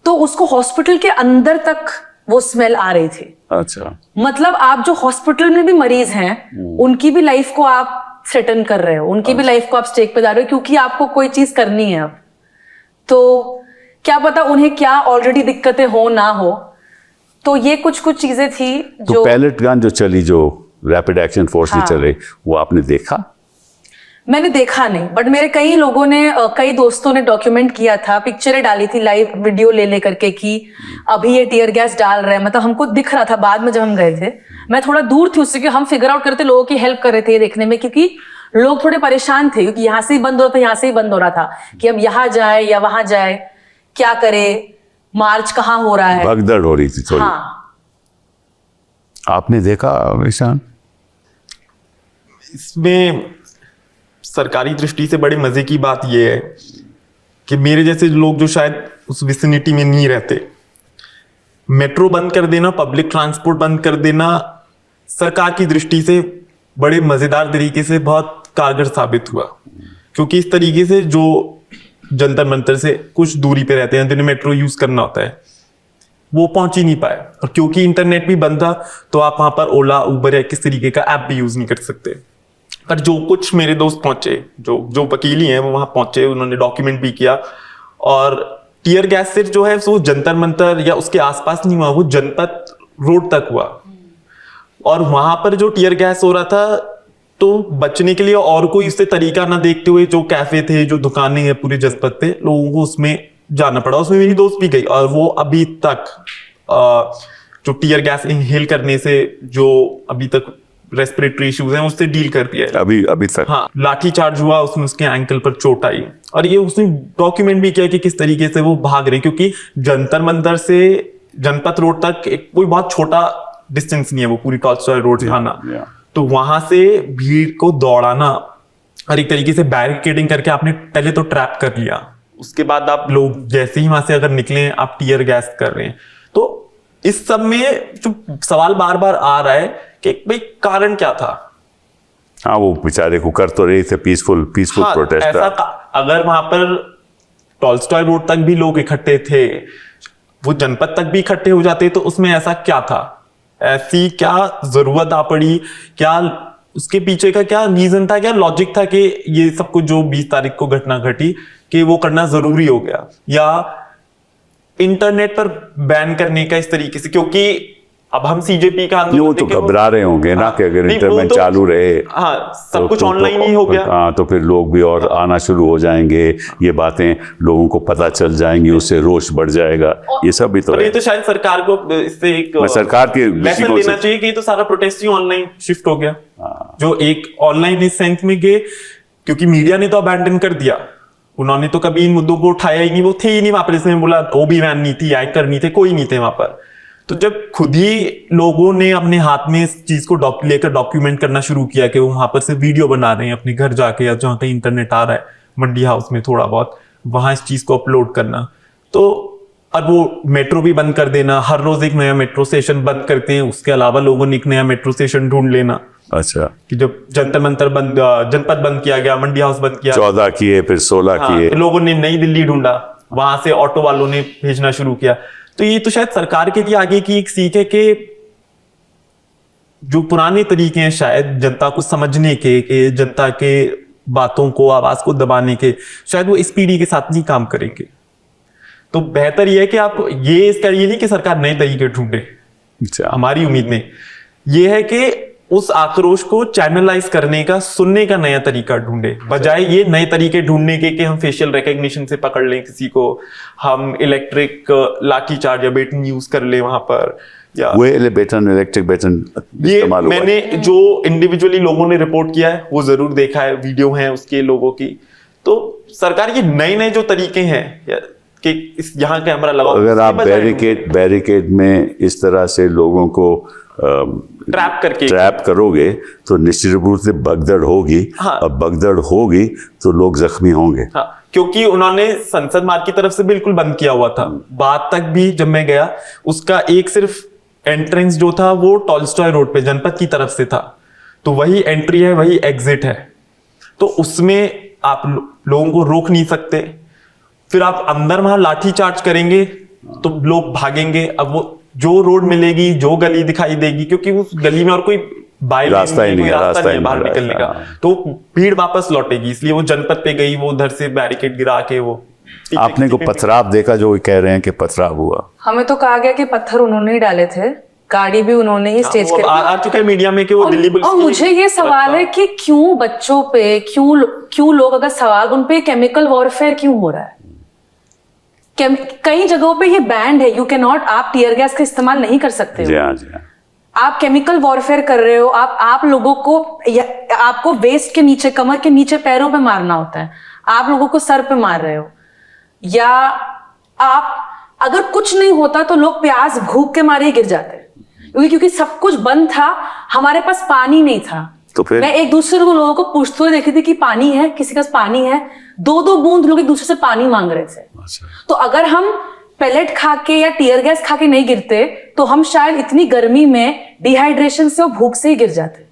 तो उसको हॉस्पिटल के अंदर तक वो स्मेल आ रही थी। अच्छा। मतलब आप जो हॉस्पिटल में भी मरीज हैं, उनकी भी लाइफ को आप थ्रेटन कर रहे हो, उनकी भी लाइफ को आप स्टेक पे डाल रहे हो, क्योंकि आपको कोई चीज करनी है अब। तो क्या पता उन्हें क्या ऑलरेडी दिक्कतें हो ना हो। तो ये कुछ चीजें थी जो तो पैलेट गन जो चली, जो रैपिड एक्शन फोर्स हाँ। चले, वो आपने देखा? मैंने देखा नहीं, बट मेरे कई लोगों ने, कई दोस्तों ने डॉक्यूमेंट किया था, पिक्चरें डाली थी, लाइव वीडियो ले करके कि अभी ये टीयर गैस डाल रहे हैं। मतलब हमको दिख रहा था बाद में जब हम गए थे, मैं थोड़ा दूर थी उससे, कि हम फिगर आउट करते, लोगों की हेल्प कर रहे थे ये देखने में, क्योंकि लोग थोड़े परेशान थे, क्योंकि यहाँ से ही बंद हो रहा था, यहाँ से ही बंद हो रहा था, कि अब यहाँ जाए या वहां जाए, क्या करे, मार्च कहाँ हो रहा है। भगदड़ हो रही थी थोड़ी। हाँ। आपने देखा ईशान? इसमें सरकारी दृष्टि से बड़े मजे की बात यह है कि मेरे जैसे लोग जो शायद उस विसिनिटी में नहीं रहते, मेट्रो बंद कर देना, पब्लिक ट्रांसपोर्ट बंद कर देना सरकार की दृष्टि से बड़े मजेदार तरीके से बहुत कारगर साबित हुआ। क्योंकि इस तरीके से जो जंतर मंतर से कुछ दूरी पे रहते हैं, जिन्हें मेट्रो यूज करना होता है, वो पहुंच ही नहीं पाए। और क्योंकि इंटरनेट भी बंद था, तो आप वहां पर ओला, उबर या किस तरीके का ऐप भी यूज नहीं कर सकते। पर जो कुछ मेरे दोस्त पहुंचे, जो वकील ही हैं, वो वहां पहुंचे, उन्होंने डॉक्यूमेंट भी किया। और टीयर गैस से जो है वो जंतर मंतर या उसके आसपास नहीं हुआ, वो जनपद रोड तक हुआ। और वहां पर जो टीयर गैस हो रहा था, तो बचने के लिए और कोई इससे तरीका ना देखते हुए, जो कैफे थे, जो दुकानें हैं पूरे जनपद पे, लोगों को उसमें जाना पड़ा। उसमें मेरी दोस्त भी गई, और वो अभी तक जो टीयर गैस इनहेल करने से जो अभी तक रेस्पिरेटरी इश्यूज हैं, उससे डील कर रही है अभी तक। हाँ, लाठी चार्ज हुआ, उसमें उसके एंकल पर चोट आई, और ये उसने डॉक्यूमेंट भी किया कि किस तरीके से वो भाग रहे, क्योंकि जंतर मंतर से जनपद रोड तक कोई बहुत छोटा डिस्टेंस नहीं है, वो पूरी टॉलस्टॉय रोड जाना। तो वहां से भीड़ को दौड़ाना और एक तरीके से बैरिकेडिंग करके आपने पहले तो ट्रैप कर लिया, उसके बाद आप लोग जैसे ही वहां से अगर निकले, आप टीयर गैस कर रहे हैं। तो इस सब में जो सवाल बार बार आ रहा है कि भाई कारण क्या था? हाँ, वो बेचारे को कर तो रही थे पीसफुल प्रोटेस्ट। ऐसा अगर वहां पर टॉल्स्टॉय रोड तक भी लोग इकट्ठे थे, वो जनपद तक भी इकट्ठे हो जाते, तो उसमें ऐसा क्या था, ऐसी क्या जरूरत आ पड़ी, क्या उसके पीछे का क्या रीजन था, क्या लॉजिक था कि ये सब कुछ जो 20 तारीख को घटना घटी कि वो करना जरूरी हो गया, या इंटरनेट पर बैन करने का इस तरीके से? क्योंकि अब हम सीजेपी का वो तो घबरा रहे होंगे ना कि अगर इंटरनेट चालू रहे, हाँ, सब कुछ ऑनलाइन ही हो गया, हाँ, तो फिर लोग भी और आना शुरू हो जाएंगे, ये बातें लोगों को पता चल जाएंगी, उससे रोष बढ़ जाएगा, ये सब भी तो और है। ये तो शायद सरकार को इससे एक सरकार के लेसन लेना चाहिए कि ये तो सारा प्रोटेस्ट ही ऑनलाइन शिफ्ट हो गया, जो एक ऑनलाइन इस सेंस में गए, क्योंकि मीडिया ने तो अबैंडन कर दिया, उन्होंने तो कभी इन मुद्दों को उठाया ही नहीं, वो थे ही नहीं वहां पर, इसमें बोला ओबी वैन नहीं थी, एंकर नहीं थे, कोई नहीं थे वहां पर। तो जब खुद ही लोगों ने अपने हाथ में इस चीज को लेकर डॉक्यूमेंट करना शुरू किया कि वो वहां पर से वीडियो बना रहे हैं अपने घर जाके, या जहां कहीं इंटरनेट आ रहा है मंडी हाउस में थोड़ा बहुत, वहां इस चीज को अपलोड करना, तो और वो मेट्रो भी बंद कर देना, हर रोज एक नया मेट्रो स्टेशन बंद करते हैं, उसके अलावा लोगों ने एक नया मेट्रो स्टेशन ढूंढ लेना। अच्छा, कि जब जंतर मंतर बंद, जनपद बंद किया गया, मंडी हाउस बंद किया, 14 किए, फिर 16 किए, तो लोगों ने नई दिल्ली ढूंढा, वहां से ऑटो वालों ने भेजना शुरू किया। तो ये तो शायद सरकार के लिए आगे की एक सीख है कि जो पुराने तरीके हैं शायद जनता को समझने के जनता के बातों को, आवाज को दबाने के, शायद वो इस पीढ़ी के साथ नहीं काम करेंगे। तो बेहतर ये है कि आप ये करिए नहीं कि सरकार नए तरीके ढूंढे, हमारी उम्मीद में ये है कि उस आक्रोश को चैनलाइज करने का, सुनने का नया तरीका ढूंढे, बजाय ये नए तरीके ढूंढने के कि हम फेशियल रिकॉग्निशन से पकड़ लें किसी को, हम इलेक्ट्रिक लाठी चार्ज या बेटन यूज कर ले वहां पर, या इलेक्ट्रिक बैटन ये मैंने जो इंडिविजुअली लोगों ने रिपोर्ट किया है वो जरूर देखा है, वीडियो है उसके लोगों की। तो सरकार ये नए जो तरीके हैं कि यहाँ कैमरा लगाओ, अगर आप बैरिकेड में इस तरह से लोगों को ट्रैप करोगे तो निश्चित रूप से भगदड़ होगी। हाँ। अब भगदड़ होगी तो लोग जख्मी होंगे। हाँ, क्योंकि उन्होंने संसद मार्ग की तरफ से बिल्कुल बंद किया हुआ था, बाद तक भी जब मैं गया उसका एक सिर्फ एंट्रेंस जो था वो टॉल्स्टॉय रोड पे जनपद की तरफ से था, तो वही एंट्री है, वही एग्जिट है, तो उसमें आप लोगों को रोक नहीं सकते। फिर आप अंदर वहां लाठी चार्ज करेंगे तो लोग भागेंगे। अब वो जो रोड मिलेगी, जो गली दिखाई देगी, क्योंकि उस गली में और कोई रास्ता ही नहीं है बाहर निकलने का, तो भीड़ वापस लौटेगी, इसलिए वो जनपद पे गई, वो उधर से बैरिकेड गिरा के वो। आपने को पथराव देखा, जो कह रहे हैं कि पथराव हुआ? हमें तो कहा गया कि पत्थर उन्होंने ही डाले थे, गाड़ी भी उन्होंने ही स्टेज के आ चुका है मीडिया में कि वो दिल्ली पुलिस। और मुझे ये सवाल है कि क्यों बच्चों पे, क्यों लोग अगर सवाल, उन पे केमिकल वॉरफेयर क्यों हो रहा है? कई जगहों पे ये बैंड है, यू कैन नॉट, आप टीयर गैस का इस्तेमाल नहीं कर सकते हो। जी हाँ, जी हाँ। आप केमिकल वॉरफेयर कर रहे हो, आप लोगों को, आपको वेस्ट के नीचे, कमर के नीचे, पैरों पे मारना होता है, आप लोगों को सर पे मार रहे हो। या आप, अगर कुछ नहीं होता तो लोग प्यास भूख के मारे ही गिर जाते, क्योंकि सब कुछ बंद था, हमारे पास पानी नहीं था। तो फिर मैं एक दूसरे को, लोगों को पूछते हुए देखी थी कि पानी है, किसी के पास पानी है, 2-2 बूंद लोग एक दूसरे से पानी मांग रहे थे। तो अगर हम पेलेट खा के या टीयर गैस खा के नहीं गिरते तो हम शायद इतनी गर्मी में डिहाइड्रेशन से और भूख से ही गिर जाते।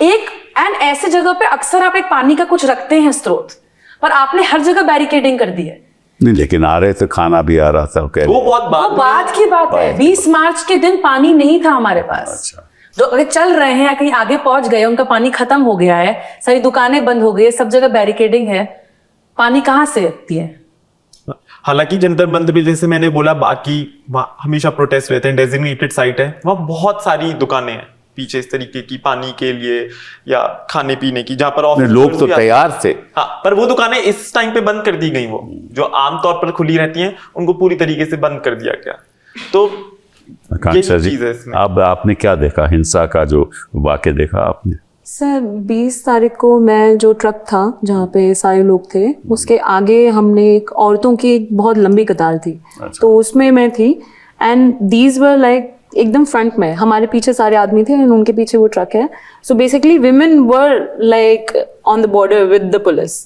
एंड ऐसे जगह पे अक्सर आप एक पानी का कुछ रखते हैं स्रोत, पर आपने हर जगह बैरिकेडिंग कर दी है। नहीं, लेकिन आ रहे थे, खाना भी आ रहा था। वो बहुत बात की बात है। 20 मार्च के दिन पानी नहीं था हमारे पास। अच्छा। जो अगर चल रहे हैं या कहीं आगे पहुंच गए, उनका पानी खत्म हो गया है, सारी दुकानें बंद हो गई है, सब जगह बैरिकेडिंग है, पानी कहाँ से आती है? हालांकि जंतर मंतर भी, जैसे मैंने बोला, बाकी हमेशा प्रोटेस्ट रहते हैं, डेजिग्नेटेड साइट है, वहां बहुत सारी दुकानें हैं पीछे इस तरीके की, पानी के लिए या खाने पीने की, जहां पर लोग तो तैयार थे। हाँ, पर वो दुकानें इस टाइम पे बंद कर दी गई, वो जो आमतौर पर खुली रहती हैं उनको पूरी तरीके से बंद कर दिया गया। तो आकांक्षा जी, अब आपने क्या देखा, हिंसा का जो वाक़या देखा आपने? सर 20 तारीख को मैं, जो ट्रक था जहाँ पे सारे लोग थे, उसके आगे हमने एक औरतों की एक बहुत लंबी कतार थी। अच्छा। तो उसमें मैं थी, एंड दीज वर लाइक एकदम फ्रंट में, हमारे पीछे सारे आदमी थे एंड उनके पीछे वो ट्रक है। So basically women were like on the border with the police.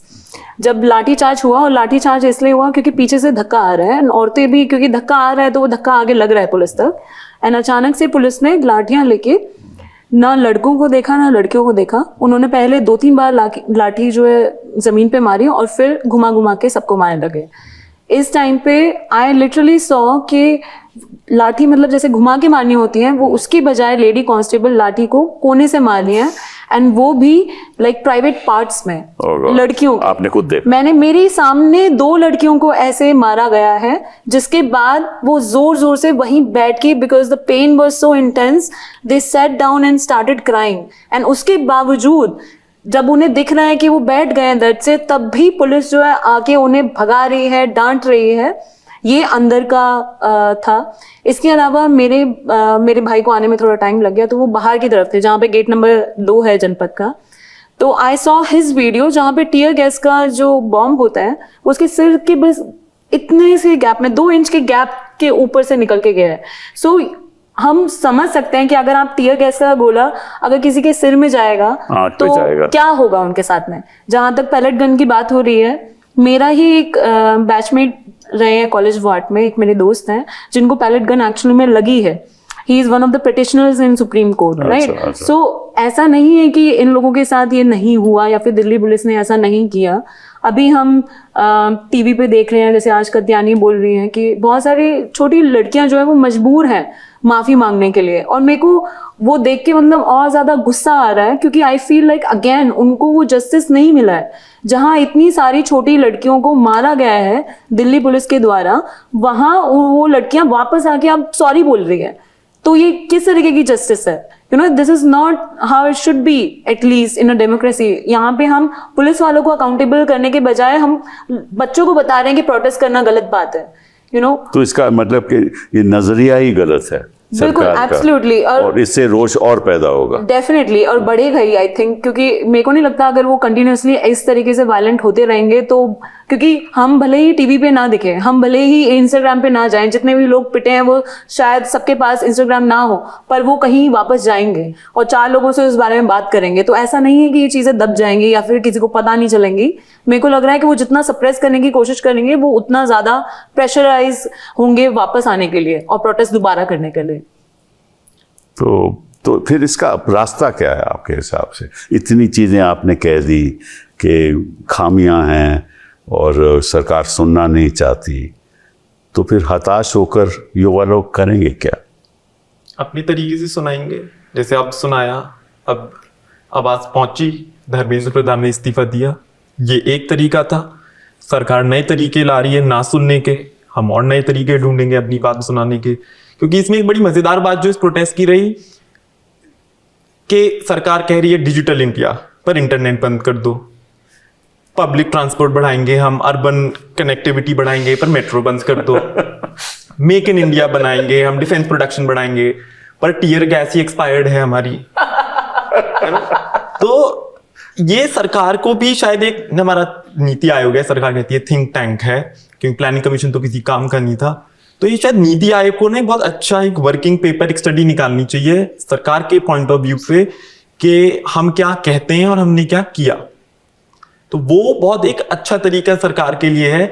जब लाठी चार्ज हुआ, और लाठी चार्ज इसलिए हुआ क्योंकि पीछे से धक्का आ रहा है, औरतें भी, क्योंकि धक्का आ रहा है तो वो धक्का आगे लग रहा है पुलिस तक, एंड अचानक से पुलिस ने लाठियां लेके ना लड़कों को देखा ना लड़कियों को देखा। उन्होंने पहले 2-3 बार लाठी जो है जमीन पे मारी और फिर घुमा घुमा के सबको मारने लगे। इस टाइम पे आई लिटरली सॉ कि लाठी मतलब जैसे घुमा के मारनी होती है, वो उसकी बजाय लेडी कांस्टेबल लाठी को कोने से मार रही है, एंड वो भी लाइक प्राइवेट पार्ट्स में लड़कियों को। आपने खुद देखा? मैंने मेरे सामने 2 लड़कियों को ऐसे मारा गया है, जिसके बाद वो जोर जोर से वहीं बैठ के, because the pain was so intense, they sat down and started crying. एंड उसके बावजूद जब उन्हें दिख रहा है कि वो बैठ गए हैं दर्द से, तब भी पुलिस जो है आके उन्हें भगा रही है, डांट रही है। ये अंदर का था। इसके अलावा मेरे भाई को आने में थोड़ा टाइम लग गया, तो वो बाहर की तरफ थे जहाँ पे गेट नंबर 2 है जनपद का। तो आई सॉ हिज वीडियो जहाँ पे टीयर गैस का जो बॉम्ब होता है उसके सिर के बस इतने से गैप में, 2 इंच के गैप के ऊपर से निकल के गया है। सो हम समझ सकते हैं कि अगर आप टीयर गैस का गोला अगर किसी के सिर में जाएगा तो क्या होगा उनके साथ में। जहां तक पैलेट गन की बात हो रही है, मेरा ही एक बैचमेट रहे हैं कॉलेज वार्ड में, एक मेरे दोस्त हैं जिनको पैलेट गन एक्चुअली में लगी है। He is one of the petitioners in Supreme Court, right. So ऐसा नहीं है कि इन लोगों के साथ ये नहीं हुआ या फिर दिल्ली पुलिस ने ऐसा नहीं किया। अभी हम टीवी पे देख रहे हैं, जैसे आज कत्यानी बोल रही हैं कि बहुत सारी छोटी लड़कियां जो है वो मजबूर हैं माफी मांगने के लिए, और मेरे को वो देख के मतलब और ज्यादा गुस्सा आ रहा है, क्योंकि आई फील लाइक अगेन उनको वो जस्टिस नहीं मिला है। जहां इतनी सारी छोटी लड़कियों को मारा गया है दिल्ली पुलिस के द्वारा, वहां वो लड़कियां वापस आके अब सॉरी बोल रही है। तो ये किस तरीके की जस्टिस है? You know, this is not how it should be, at least in a democracy. यहाँ पे हम पुलिस वालों को अकाउंटेबल करने के बजाय हम बच्चों को बता रहे हैं कि प्रोटेस्ट करना गलत बात है, यू नो। तो इसका मतलब कि ये नजरिया ही गलत है बिल्कुल, एब्सोल्युटली। और इससे रोष और पैदा होगा डेफिनेटली, और बढ़ेगा ही आई थिंक, क्योंकि मेरे को नहीं लगता अगर वो कंटिन्यूअसली इस तरीके से वायलेंट होते रहेंगे तो, क्योंकि हम भले ही टीवी पे ना दिखे, हम भले ही इंस्टाग्राम पे ना जाएं, जितने भी लोग पिटे हैं वो शायद सबके पास इंस्टाग्राम ना हो, पर वो कहीं वापस जाएंगे और 4 लोगों से उस बारे में बात करेंगे। तो ऐसा नहीं है कि ये चीजें दब जाएंगी या फिर किसी को पता नहीं चलेंगी। मेरे को लग रहा है कि वो जितना सप्रेस करने की कोशिश करेंगे वो उतना ज्यादा प्रेशराइज होंगे वापस आने के लिए और प्रोटेस्ट दोबारा करने के लिए। तो फिर इसका रास्ता क्या है आपके हिसाब से? इतनी चीज़ें आपने कह दी कि खामियां हैं और सरकार सुनना नहीं चाहती, तो फिर हताश होकर युवा लोग करेंगे क्या? अपनी तरीके से सुनाएंगे, जैसे अब सुनाया, अब आवाज़ पहुंची, धर्मेंद्र प्रधान ने इस्तीफा दिया, ये एक तरीका था। सरकार नए तरीके ला रही है ना सुनने के, हम और नए तरीके ढूंढेंगे अपनी बात सुनाने के। क्योंकि इसमें एक बड़ी मजेदार बात जो इस प्रोटेस्ट की रही कि सरकार कह रही है डिजिटल इंडिया, पर इंटरनेट बंद कर दो, पब्लिक ट्रांसपोर्ट बढ़ाएंगे हम, अर्बन कनेक्टिविटी बढ़ाएंगे, पर मेट्रो बंद कर दो, मेक इन इंडिया बनाएंगे हम, डिफेंस प्रोडक्शन बढ़ाएंगे, पर टीयर गैस ही एक्सपायर्ड है हमारी, है ना? तो ये सरकार को भी शायद एक, हमारा नीति आयोग है, सरकार कहती है थिंक टैंक है, क्योंकि प्लानिंग कमीशन तो किसी काम का नहीं था, तो ये शायद नीति आयोग को ना बहुत अच्छा एक वर्किंग पेपर, एक स्टडी निकालनी चाहिए सरकार के पॉइंट ऑफ व्यू से कि हम क्या कहते हैं और हमने क्या किया। तो वो बहुत एक अच्छा तरीका सरकार के लिए है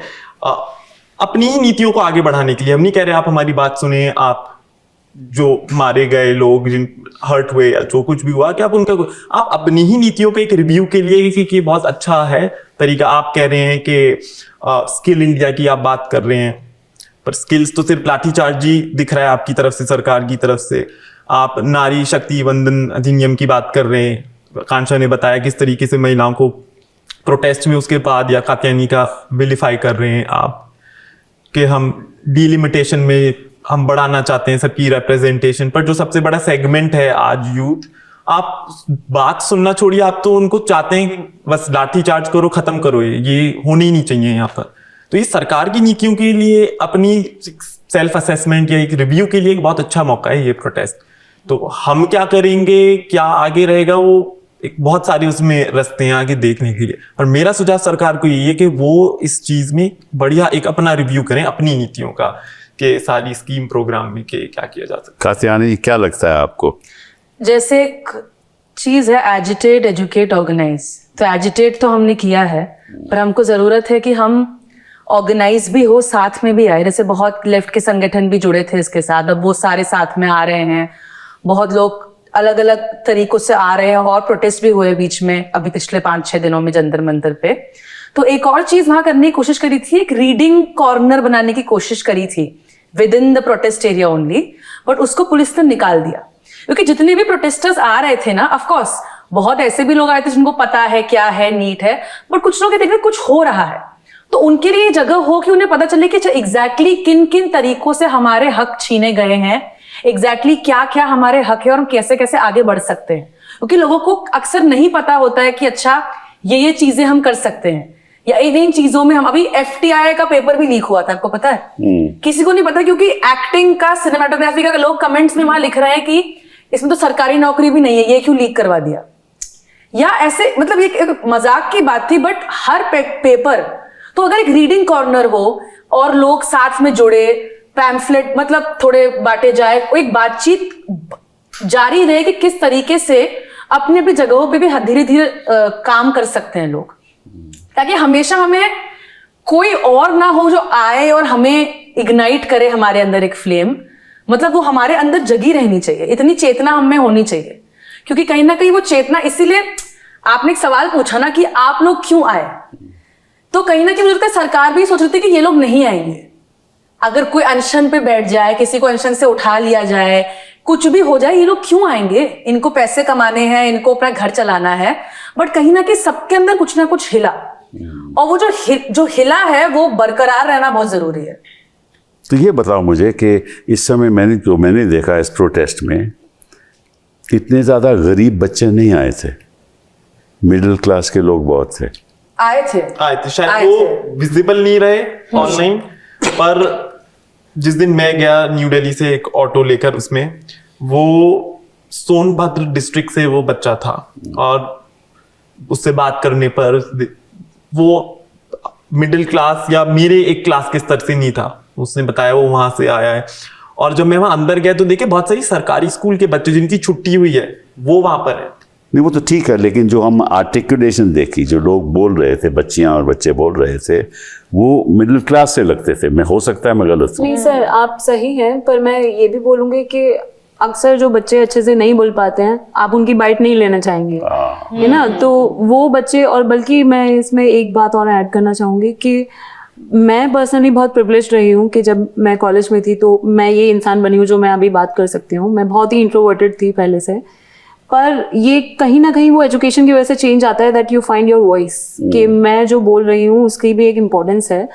अपनी ही नीतियों को आगे बढ़ाने के लिए। हम नहीं कह रहे आप हमारी बात सुने, आप जो मारे गए लोग, जिन हर्ट हुए या जो कुछ भी हुआ, कि आप उनका, आप अपनी ही नीतियों के एक रिव्यू के लिए कि बहुत अच्छा है तरीका। आप कह रहे हैं कि स्किल इंडिया की आप बात कर रहे हैं, पर स्किल्स तो सिर्फ लाठीचार्ज ही दिख रहा है आपकी तरफ से, सरकार की तरफ से। आप नारी शक्ति वंदन अधिनियम की बात कर रहे हैं, कांक्षा ने बताया किस तरीके से महिलाओं को प्रोटेस्ट में उसके बाद, या कात्यानी का विलिफाई कर रहे हैं आप कि हम डिलिमिटेशन में हम बढ़ाना चाहते हैं सबकी रिप्रेजेंटेशन, पर जो सबसे बड़ा सेगमेंट है आज यूथ, आप बात सुनना छोड़िए, आप तो उनको चाहते हैं कि बस लाठीचार्ज करो, खत्म करो, ये होनी ही नहीं चाहिए यहाँ पर। तो ये सरकार की नीतियों के लिए अपनी सेल्फ असेसमेंट या एक रिव्यू के लिए एक बहुत अच्छा मौका है ये प्रोटेस्ट। तो हम क्या करेंगे, क्या आगे रहेगा, वो एक बहुत सारे उसमें रास्ते हैं आगे देखने के लिए। और मेरा सुझाव सरकार को यही है कि वो इस चीज में बढ़िया एक अपना रिव्यू करें अपनी नीतियों का, कि सारी स्कीम प्रोग्राम में के क्या किया जा सकता है। कात्यानी, क्या लगता है आपको? जैसे एक चीज है एजिटेट, एजुकेट, ऑर्गेनाइज। तो एजिटेट तो हमने किया है, पर हमको जरूरत है कि हम ऑर्गेनाइज भी हो, साथ में भी आए। जैसे बहुत लेफ्ट के संगठन भी जुड़े थे इसके साथ, अब वो सारे साथ में आ रहे हैं। बहुत लोग अलग अलग तरीकों से आ रहे हैं और प्रोटेस्ट भी हुए बीच में अभी पिछले 5-6 दिनों में जंतर मंतर पे। तो एक और चीज वहां करने की कोशिश करी थी, एक रीडिंग कॉर्नर बनाने की कोशिश करी थी with in the protest area only, but उसको पुलिस ने निकाल दिया। क्योंकि जितने भी प्रोटेस्टर्स आ रहे थे ना, ऑफ कोर्स बहुत ऐसे भी लोग आए थे जिनको पता है क्या है नीट है, बट कुछ लोग देख रहे कुछ हो रहा है, तो उनके लिए जगह हो कि उन्हें पता चले कि एग्जैक्टली किन किन तरीकों से हमारे हक छीने गए हैं, एग्जैक्टली क्या क्या हमारे हक है और हम कैसे कैसे आगे बढ़ सकते हैं। क्योंकि लोगों को अक्सर नहीं पता होता है कि अच्छा ये चीजें हम कर सकते हैं, या इन चीजों में हम, अभी FTI का पेपर भी लीक हुआ था, आपको पता है? किसी को नहीं पता, क्योंकि एक्टिंग का, सिनेमाटोग्राफी का लोग कमेंट्स में वहां लिख रहे हैं कि इसमें तो सरकारी नौकरी भी नहीं है, ये क्यों लीक करवा दिया, या ऐसे, मतलब ये एक मजाक की बात थी। बट हर पेपर, तो अगर एक रीडिंग कॉर्नर हो और लोग साथ में जुड़े, पैम्फलेट मतलब थोड़े बांटे जाए, एक बातचीत जारी रहे कि किस तरीके से अपनी अपनी जगहों पे भी धीरे धीरे काम कर सकते हैं लोग, ताकि हमेशा हमें कोई और ना हो जो आए और हमें इग्नाइट करे हमारे अंदर एक फ्लेम, मतलब वो हमारे अंदर जगी रहनी चाहिए, इतनी चेतना हमें होनी चाहिए। क्योंकि कहीं ना कहीं वो चेतना, इसीलिए आपने एक सवाल पूछा ना कि आप लोग क्यों आए, तो कहीं ना कहीं मुझे लगता है सरकार भी सोच रही थी कि ये लोग नहीं आएंगे। अगर कोई अनशन पे बैठ जाए, किसी को अनशन से उठा लिया जाए, कुछ भी हो जाए, ये लोग क्यों आएंगे, इनको पैसे कमाने हैं, इनको अपना घर चलाना है। बट कहीं ना कहीं सबके अंदर कुछ ना कुछ हिला, और वो जो हिला है वो बरकरार रहना बहुत जरूरी है। तो ये बताओ मुझे कि इस समय मैंने देखा इस प्रोटेस्ट में इतने ज़्यादा गरीब बच्चे नहीं आए थे, मिडिल क्लास के लोग बहुत थे। आए थे शायद वो विजिबल नहीं रहे ऑनलाइन, पर जिस दिन मैं गया न्यू दिल्ली से एक ऑटो लेकर, उसमें वो सोनभद्र डिस्ट्रिक्ट से वो बच्चा था, और उससे बात करने पर वो मिडिल क्लास या मेरे एक क्लास के स्तर से नहीं था, उसने बताया वो वहां से आया है। और जब मैं वहां अंदर गया तो देखे बहुत सारी सरकारी स्कूल के बच्चे जिनकी छुट्टी हुई है वो वहां पर है। नहीं वो तो ठीक है, लेकिन जो हम आर्टिकुलेशन देखी, जो लोग बोल रहे थे, बच्चियां और बच्चे बोल रहे थे, वो मिडिल क्लास से लगते थे। मैं, हो सकता है मैं गलत हूं। नहीं सर, आप सही हैं, पर मैं ये भी बोलूंगी कि अक्सर जो बच्चे अच्छे से नहीं बोल पाते हैं, आप उनकी बाइट नहीं लेना चाहेंगे, है ना? तो वो बच्चे, और बल्कि मैं इसमें एक बात और ऐड करना चाहूंगी कि मैं पर्सनली बहुत प्रिविलेज्ड रही हूँ कि जब मैं कॉलेज में थी तो मैं ये इंसान बनी हूँ जो मैं अभी बात कर सकती हूँ। मैं बहुत ही इंट्रोवर्टेड थी पहले से, पर ये कहीं ना कहीं वो एजुकेशन की वजह से चेंज आता है, that you find your voice, कि मैं जो बोल रही हूँ उसकी भी एक इम्पोर्टेंस है।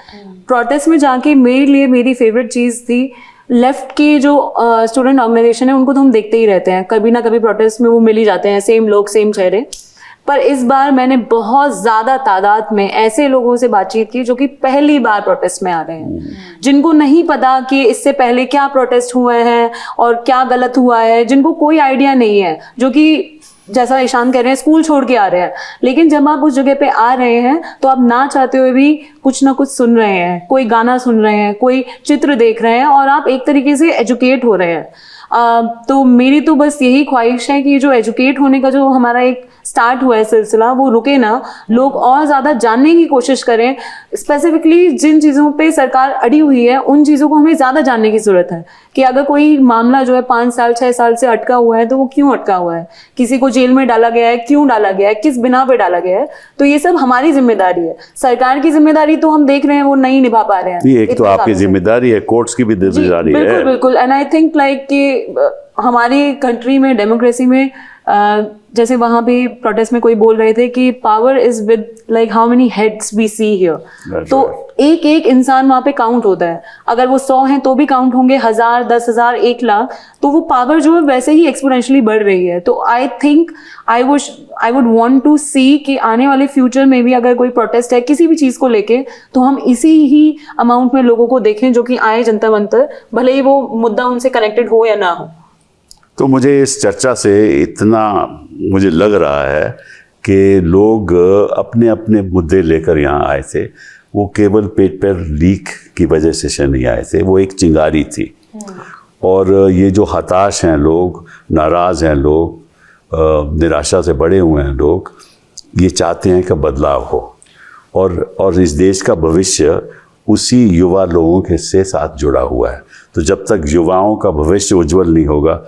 प्रोटेस्ट में जाके मेरे लिए मेरी फेवरेट चीज़ थी, लेफ्ट के जो स्टूडेंट ऑर्गेनाइजेशन है उनको तो हम देखते ही रहते हैं, कभी ना कभी प्रोटेस्ट में वो मिल ही जाते हैं, सेम लोग सेम चेहरे। पर इस बार मैंने बहुत ज़्यादा तादाद में ऐसे लोगों से बातचीत की जो कि पहली बार प्रोटेस्ट में आ रहे हैं, जिनको नहीं पता कि इससे पहले क्या प्रोटेस्ट हुए हैं और क्या गलत हुआ है, जिनको कोई आइडिया नहीं है, जो कि जैसा ईशान कह रहे हैं स्कूल छोड़ के आ रहे हैं। लेकिन जब आप उस जगह पे आ रहे हैं तो आप ना चाहते हुए भी कुछ ना कुछ सुन रहे हैं, कोई गाना सुन रहे हैं, कोई चित्र देख रहे हैं, और आप एक तरीके से एजुकेट हो रहे हैं। तो मेरी तो बस यही ख्वाहिश है कि जो एजुकेट होने का जो हमारा एक स्टार्ट हुआ है सिलसिला, वो रुके ना, लोग और ज़्यादा जानने की कोशिश करें। स्पेसिफिकली जिन चीज़ों पे सरकार अड़ी हुई है उन चीज़ों को हमें ज़्यादा जानने की ज़रूरत है, कि अगर कोई मामला जो है 5 साल 6 साल से अटका हुआ है तो वो क्यों अटका हुआ है, किसी को जेल में डाला गया है, क्यों डाला गया है, किस बिना पे डाला गया है। तो ये सब हमारी जिम्मेदारी है। सरकार की जिम्मेदारी तो हम देख रहे हैं वो नहीं निभा पा रहे हैं। एक तो आपकी जिम्मेदारी है, कोर्ट्स की भी जिम्मेदारी है। बिल्कुल बिल्कुल। एंड आई थिंक लाइक कि हमारी कंट्री में, डेमोक्रेसी में, जैसे वहां पे प्रोटेस्ट में कोई बोल रहे थे कि power is with like how many heads we see here, तो एक एक इंसान वहां पे काउंट होता है। अगर वो 100 हैं तो भी काउंट होंगे, 1000, 10,000, 1 लाख, तो वो पावर जो है वैसे ही एक्सपोनेंशियली बढ़ रही है। तो I think I would want to see कि आने वाले फ्यूचर में भी अगर कोई प्रोटेस्ट है किसी भी चीज को लेके, तो हम इसी ही अमाउंट में लोगों को देखें जो कि आए जनता मंतर, भले ही वो मुद्दा उनसे कनेक्टेड हो या ना हो। तो मुझे इस चर्चा से इतना मुझे लग रहा है कि लोग अपने अपने मुद्दे लेकर यहाँ आए थे, वो केवल पेपर लीक की वजह से नहीं आए थे, वो एक चिंगारी थी। और ये जो हताश हैं लोग, नाराज़ हैं लोग, निराशा से बड़े हुए हैं लोग, ये चाहते हैं कि बदलाव हो, और इस देश का भविष्य उसी युवा लोगों के से साथ जुड़ा हुआ है। तो जब तक युवाओं का भविष्य उज्जवल नहीं होगा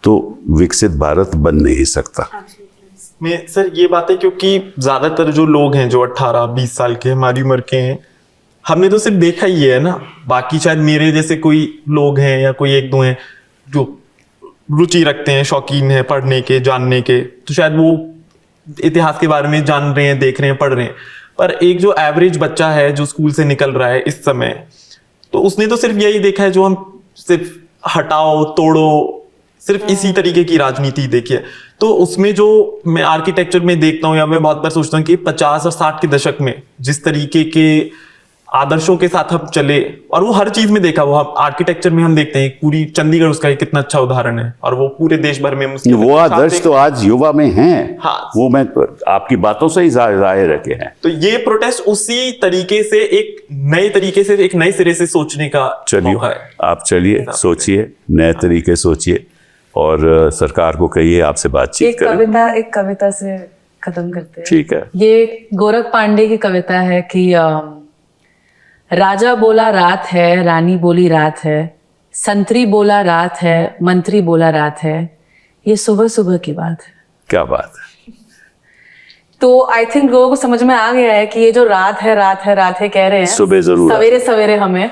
तो विकसित भारत बन नहीं सकता। मैं सर ये बात है क्योंकि ज्यादातर जो लोग हैं जो 18-20 साल के हमारी उम्र के हैं, हमने तो सिर्फ देखा ही है ना, बाकी शायद मेरे जैसे कोई लोग हैं या कोई एक दो हैं जो रुचि रखते हैं, शौकीन है पढ़ने के, जानने के, तो शायद वो इतिहास के बारे में जान रहे हैं, देख रहे हैं, पढ़ रहे हैं। पर एक जो एवरेज बच्चा है जो स्कूल से निकल रहा है इस समय, तो उसने तो सिर्फ यही देखा है जो हम सिर्फ हटाओ तोड़ो, सिर्फ इसी तरीके की राजनीति देखी है। तो उसमें जो मैं आर्किटेक्चर में देखता हूँ या मैं बहुत बार सोचता हूँ कि 50 और 60 के दशक में जिस तरीके के आदर्शों के साथ हम चले, और वो हर चीज में देखा, वो हम आर्किटेक्चर में हम देखते हैं, पूरी चंडीगढ़ उसका एक कितना अच्छा उदाहरण है, और वो पूरे देश भर में वो आदर्श तो आज युवा में हैं। हाँ। वो मैं आपकी बातों से ही जाहिर रखे हैं। तो ये प्रोटेस्ट उसी तरीके से एक नए तरीके से, एक नए सिरे से सोचने का चलिए, मौका है। आप चलिए, सोचिए, नए तरीके सोचिए, और सरकार को कहिए आपसे बातचीत करें। एक कविता से खत्म करते हैं। ठीक है। ये गोरख पांडे की कविता है कि राजा बोला रात है, रानी बोली रात है, संतरी बोला रात है, मंत्री बोला रात है, ये सुबह सुबह की बात है। क्या बात है। तो आई थिंक लोगों को समझ में आ गया है कि ये जो रात है रात है रात है कह रहे हैं, सुबह जरूर सवेरे सवेरे हमें,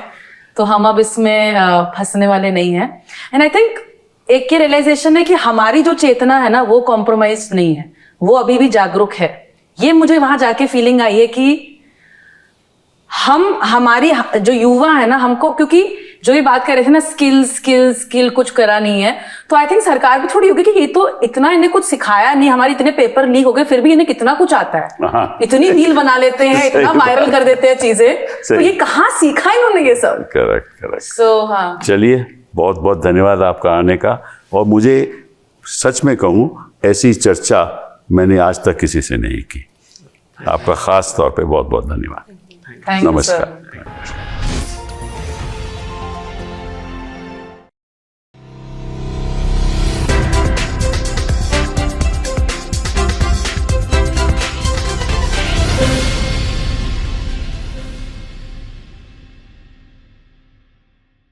तो हम अब इसमें फंसने वाले नहीं हैं। एंड आई थिंक एक ये रियलाइजेशन है कि हमारी जो चेतना है ना वो कॉम्प्रोमाइज नहीं है, वो अभी भी जागरूक है। ये मुझे वहां जाके फीलिंग आई है कि हमारी जो युवा है ना, हमको, क्योंकि जो ये बात कर रहे थे ना, स्किल कुछ करा नहीं है, तो आई थिंक सरकार भी थोड़ी होगी कि ये तो इतना इन्हें कुछ सिखाया नहीं, हमारे इतने पेपर लीक हो गए फिर भी इन्हें कितना कुछ आता है, इतनी रील बना लेते हैं, इतना वायरल कर देते हैं चीजें, तो ये कहाँ सीखा इन्होंने ये सब। करेक्ट। सो हाँ, चलिए, बहुत बहुत धन्यवाद आपका आने का। और मुझे सच में कहूँ, ऐसी चर्चा मैंने आज तक किसी से नहीं की। आपका खास तौर पे बहुत बहुत धन्यवाद। थैंक यू नमस्कार। सर।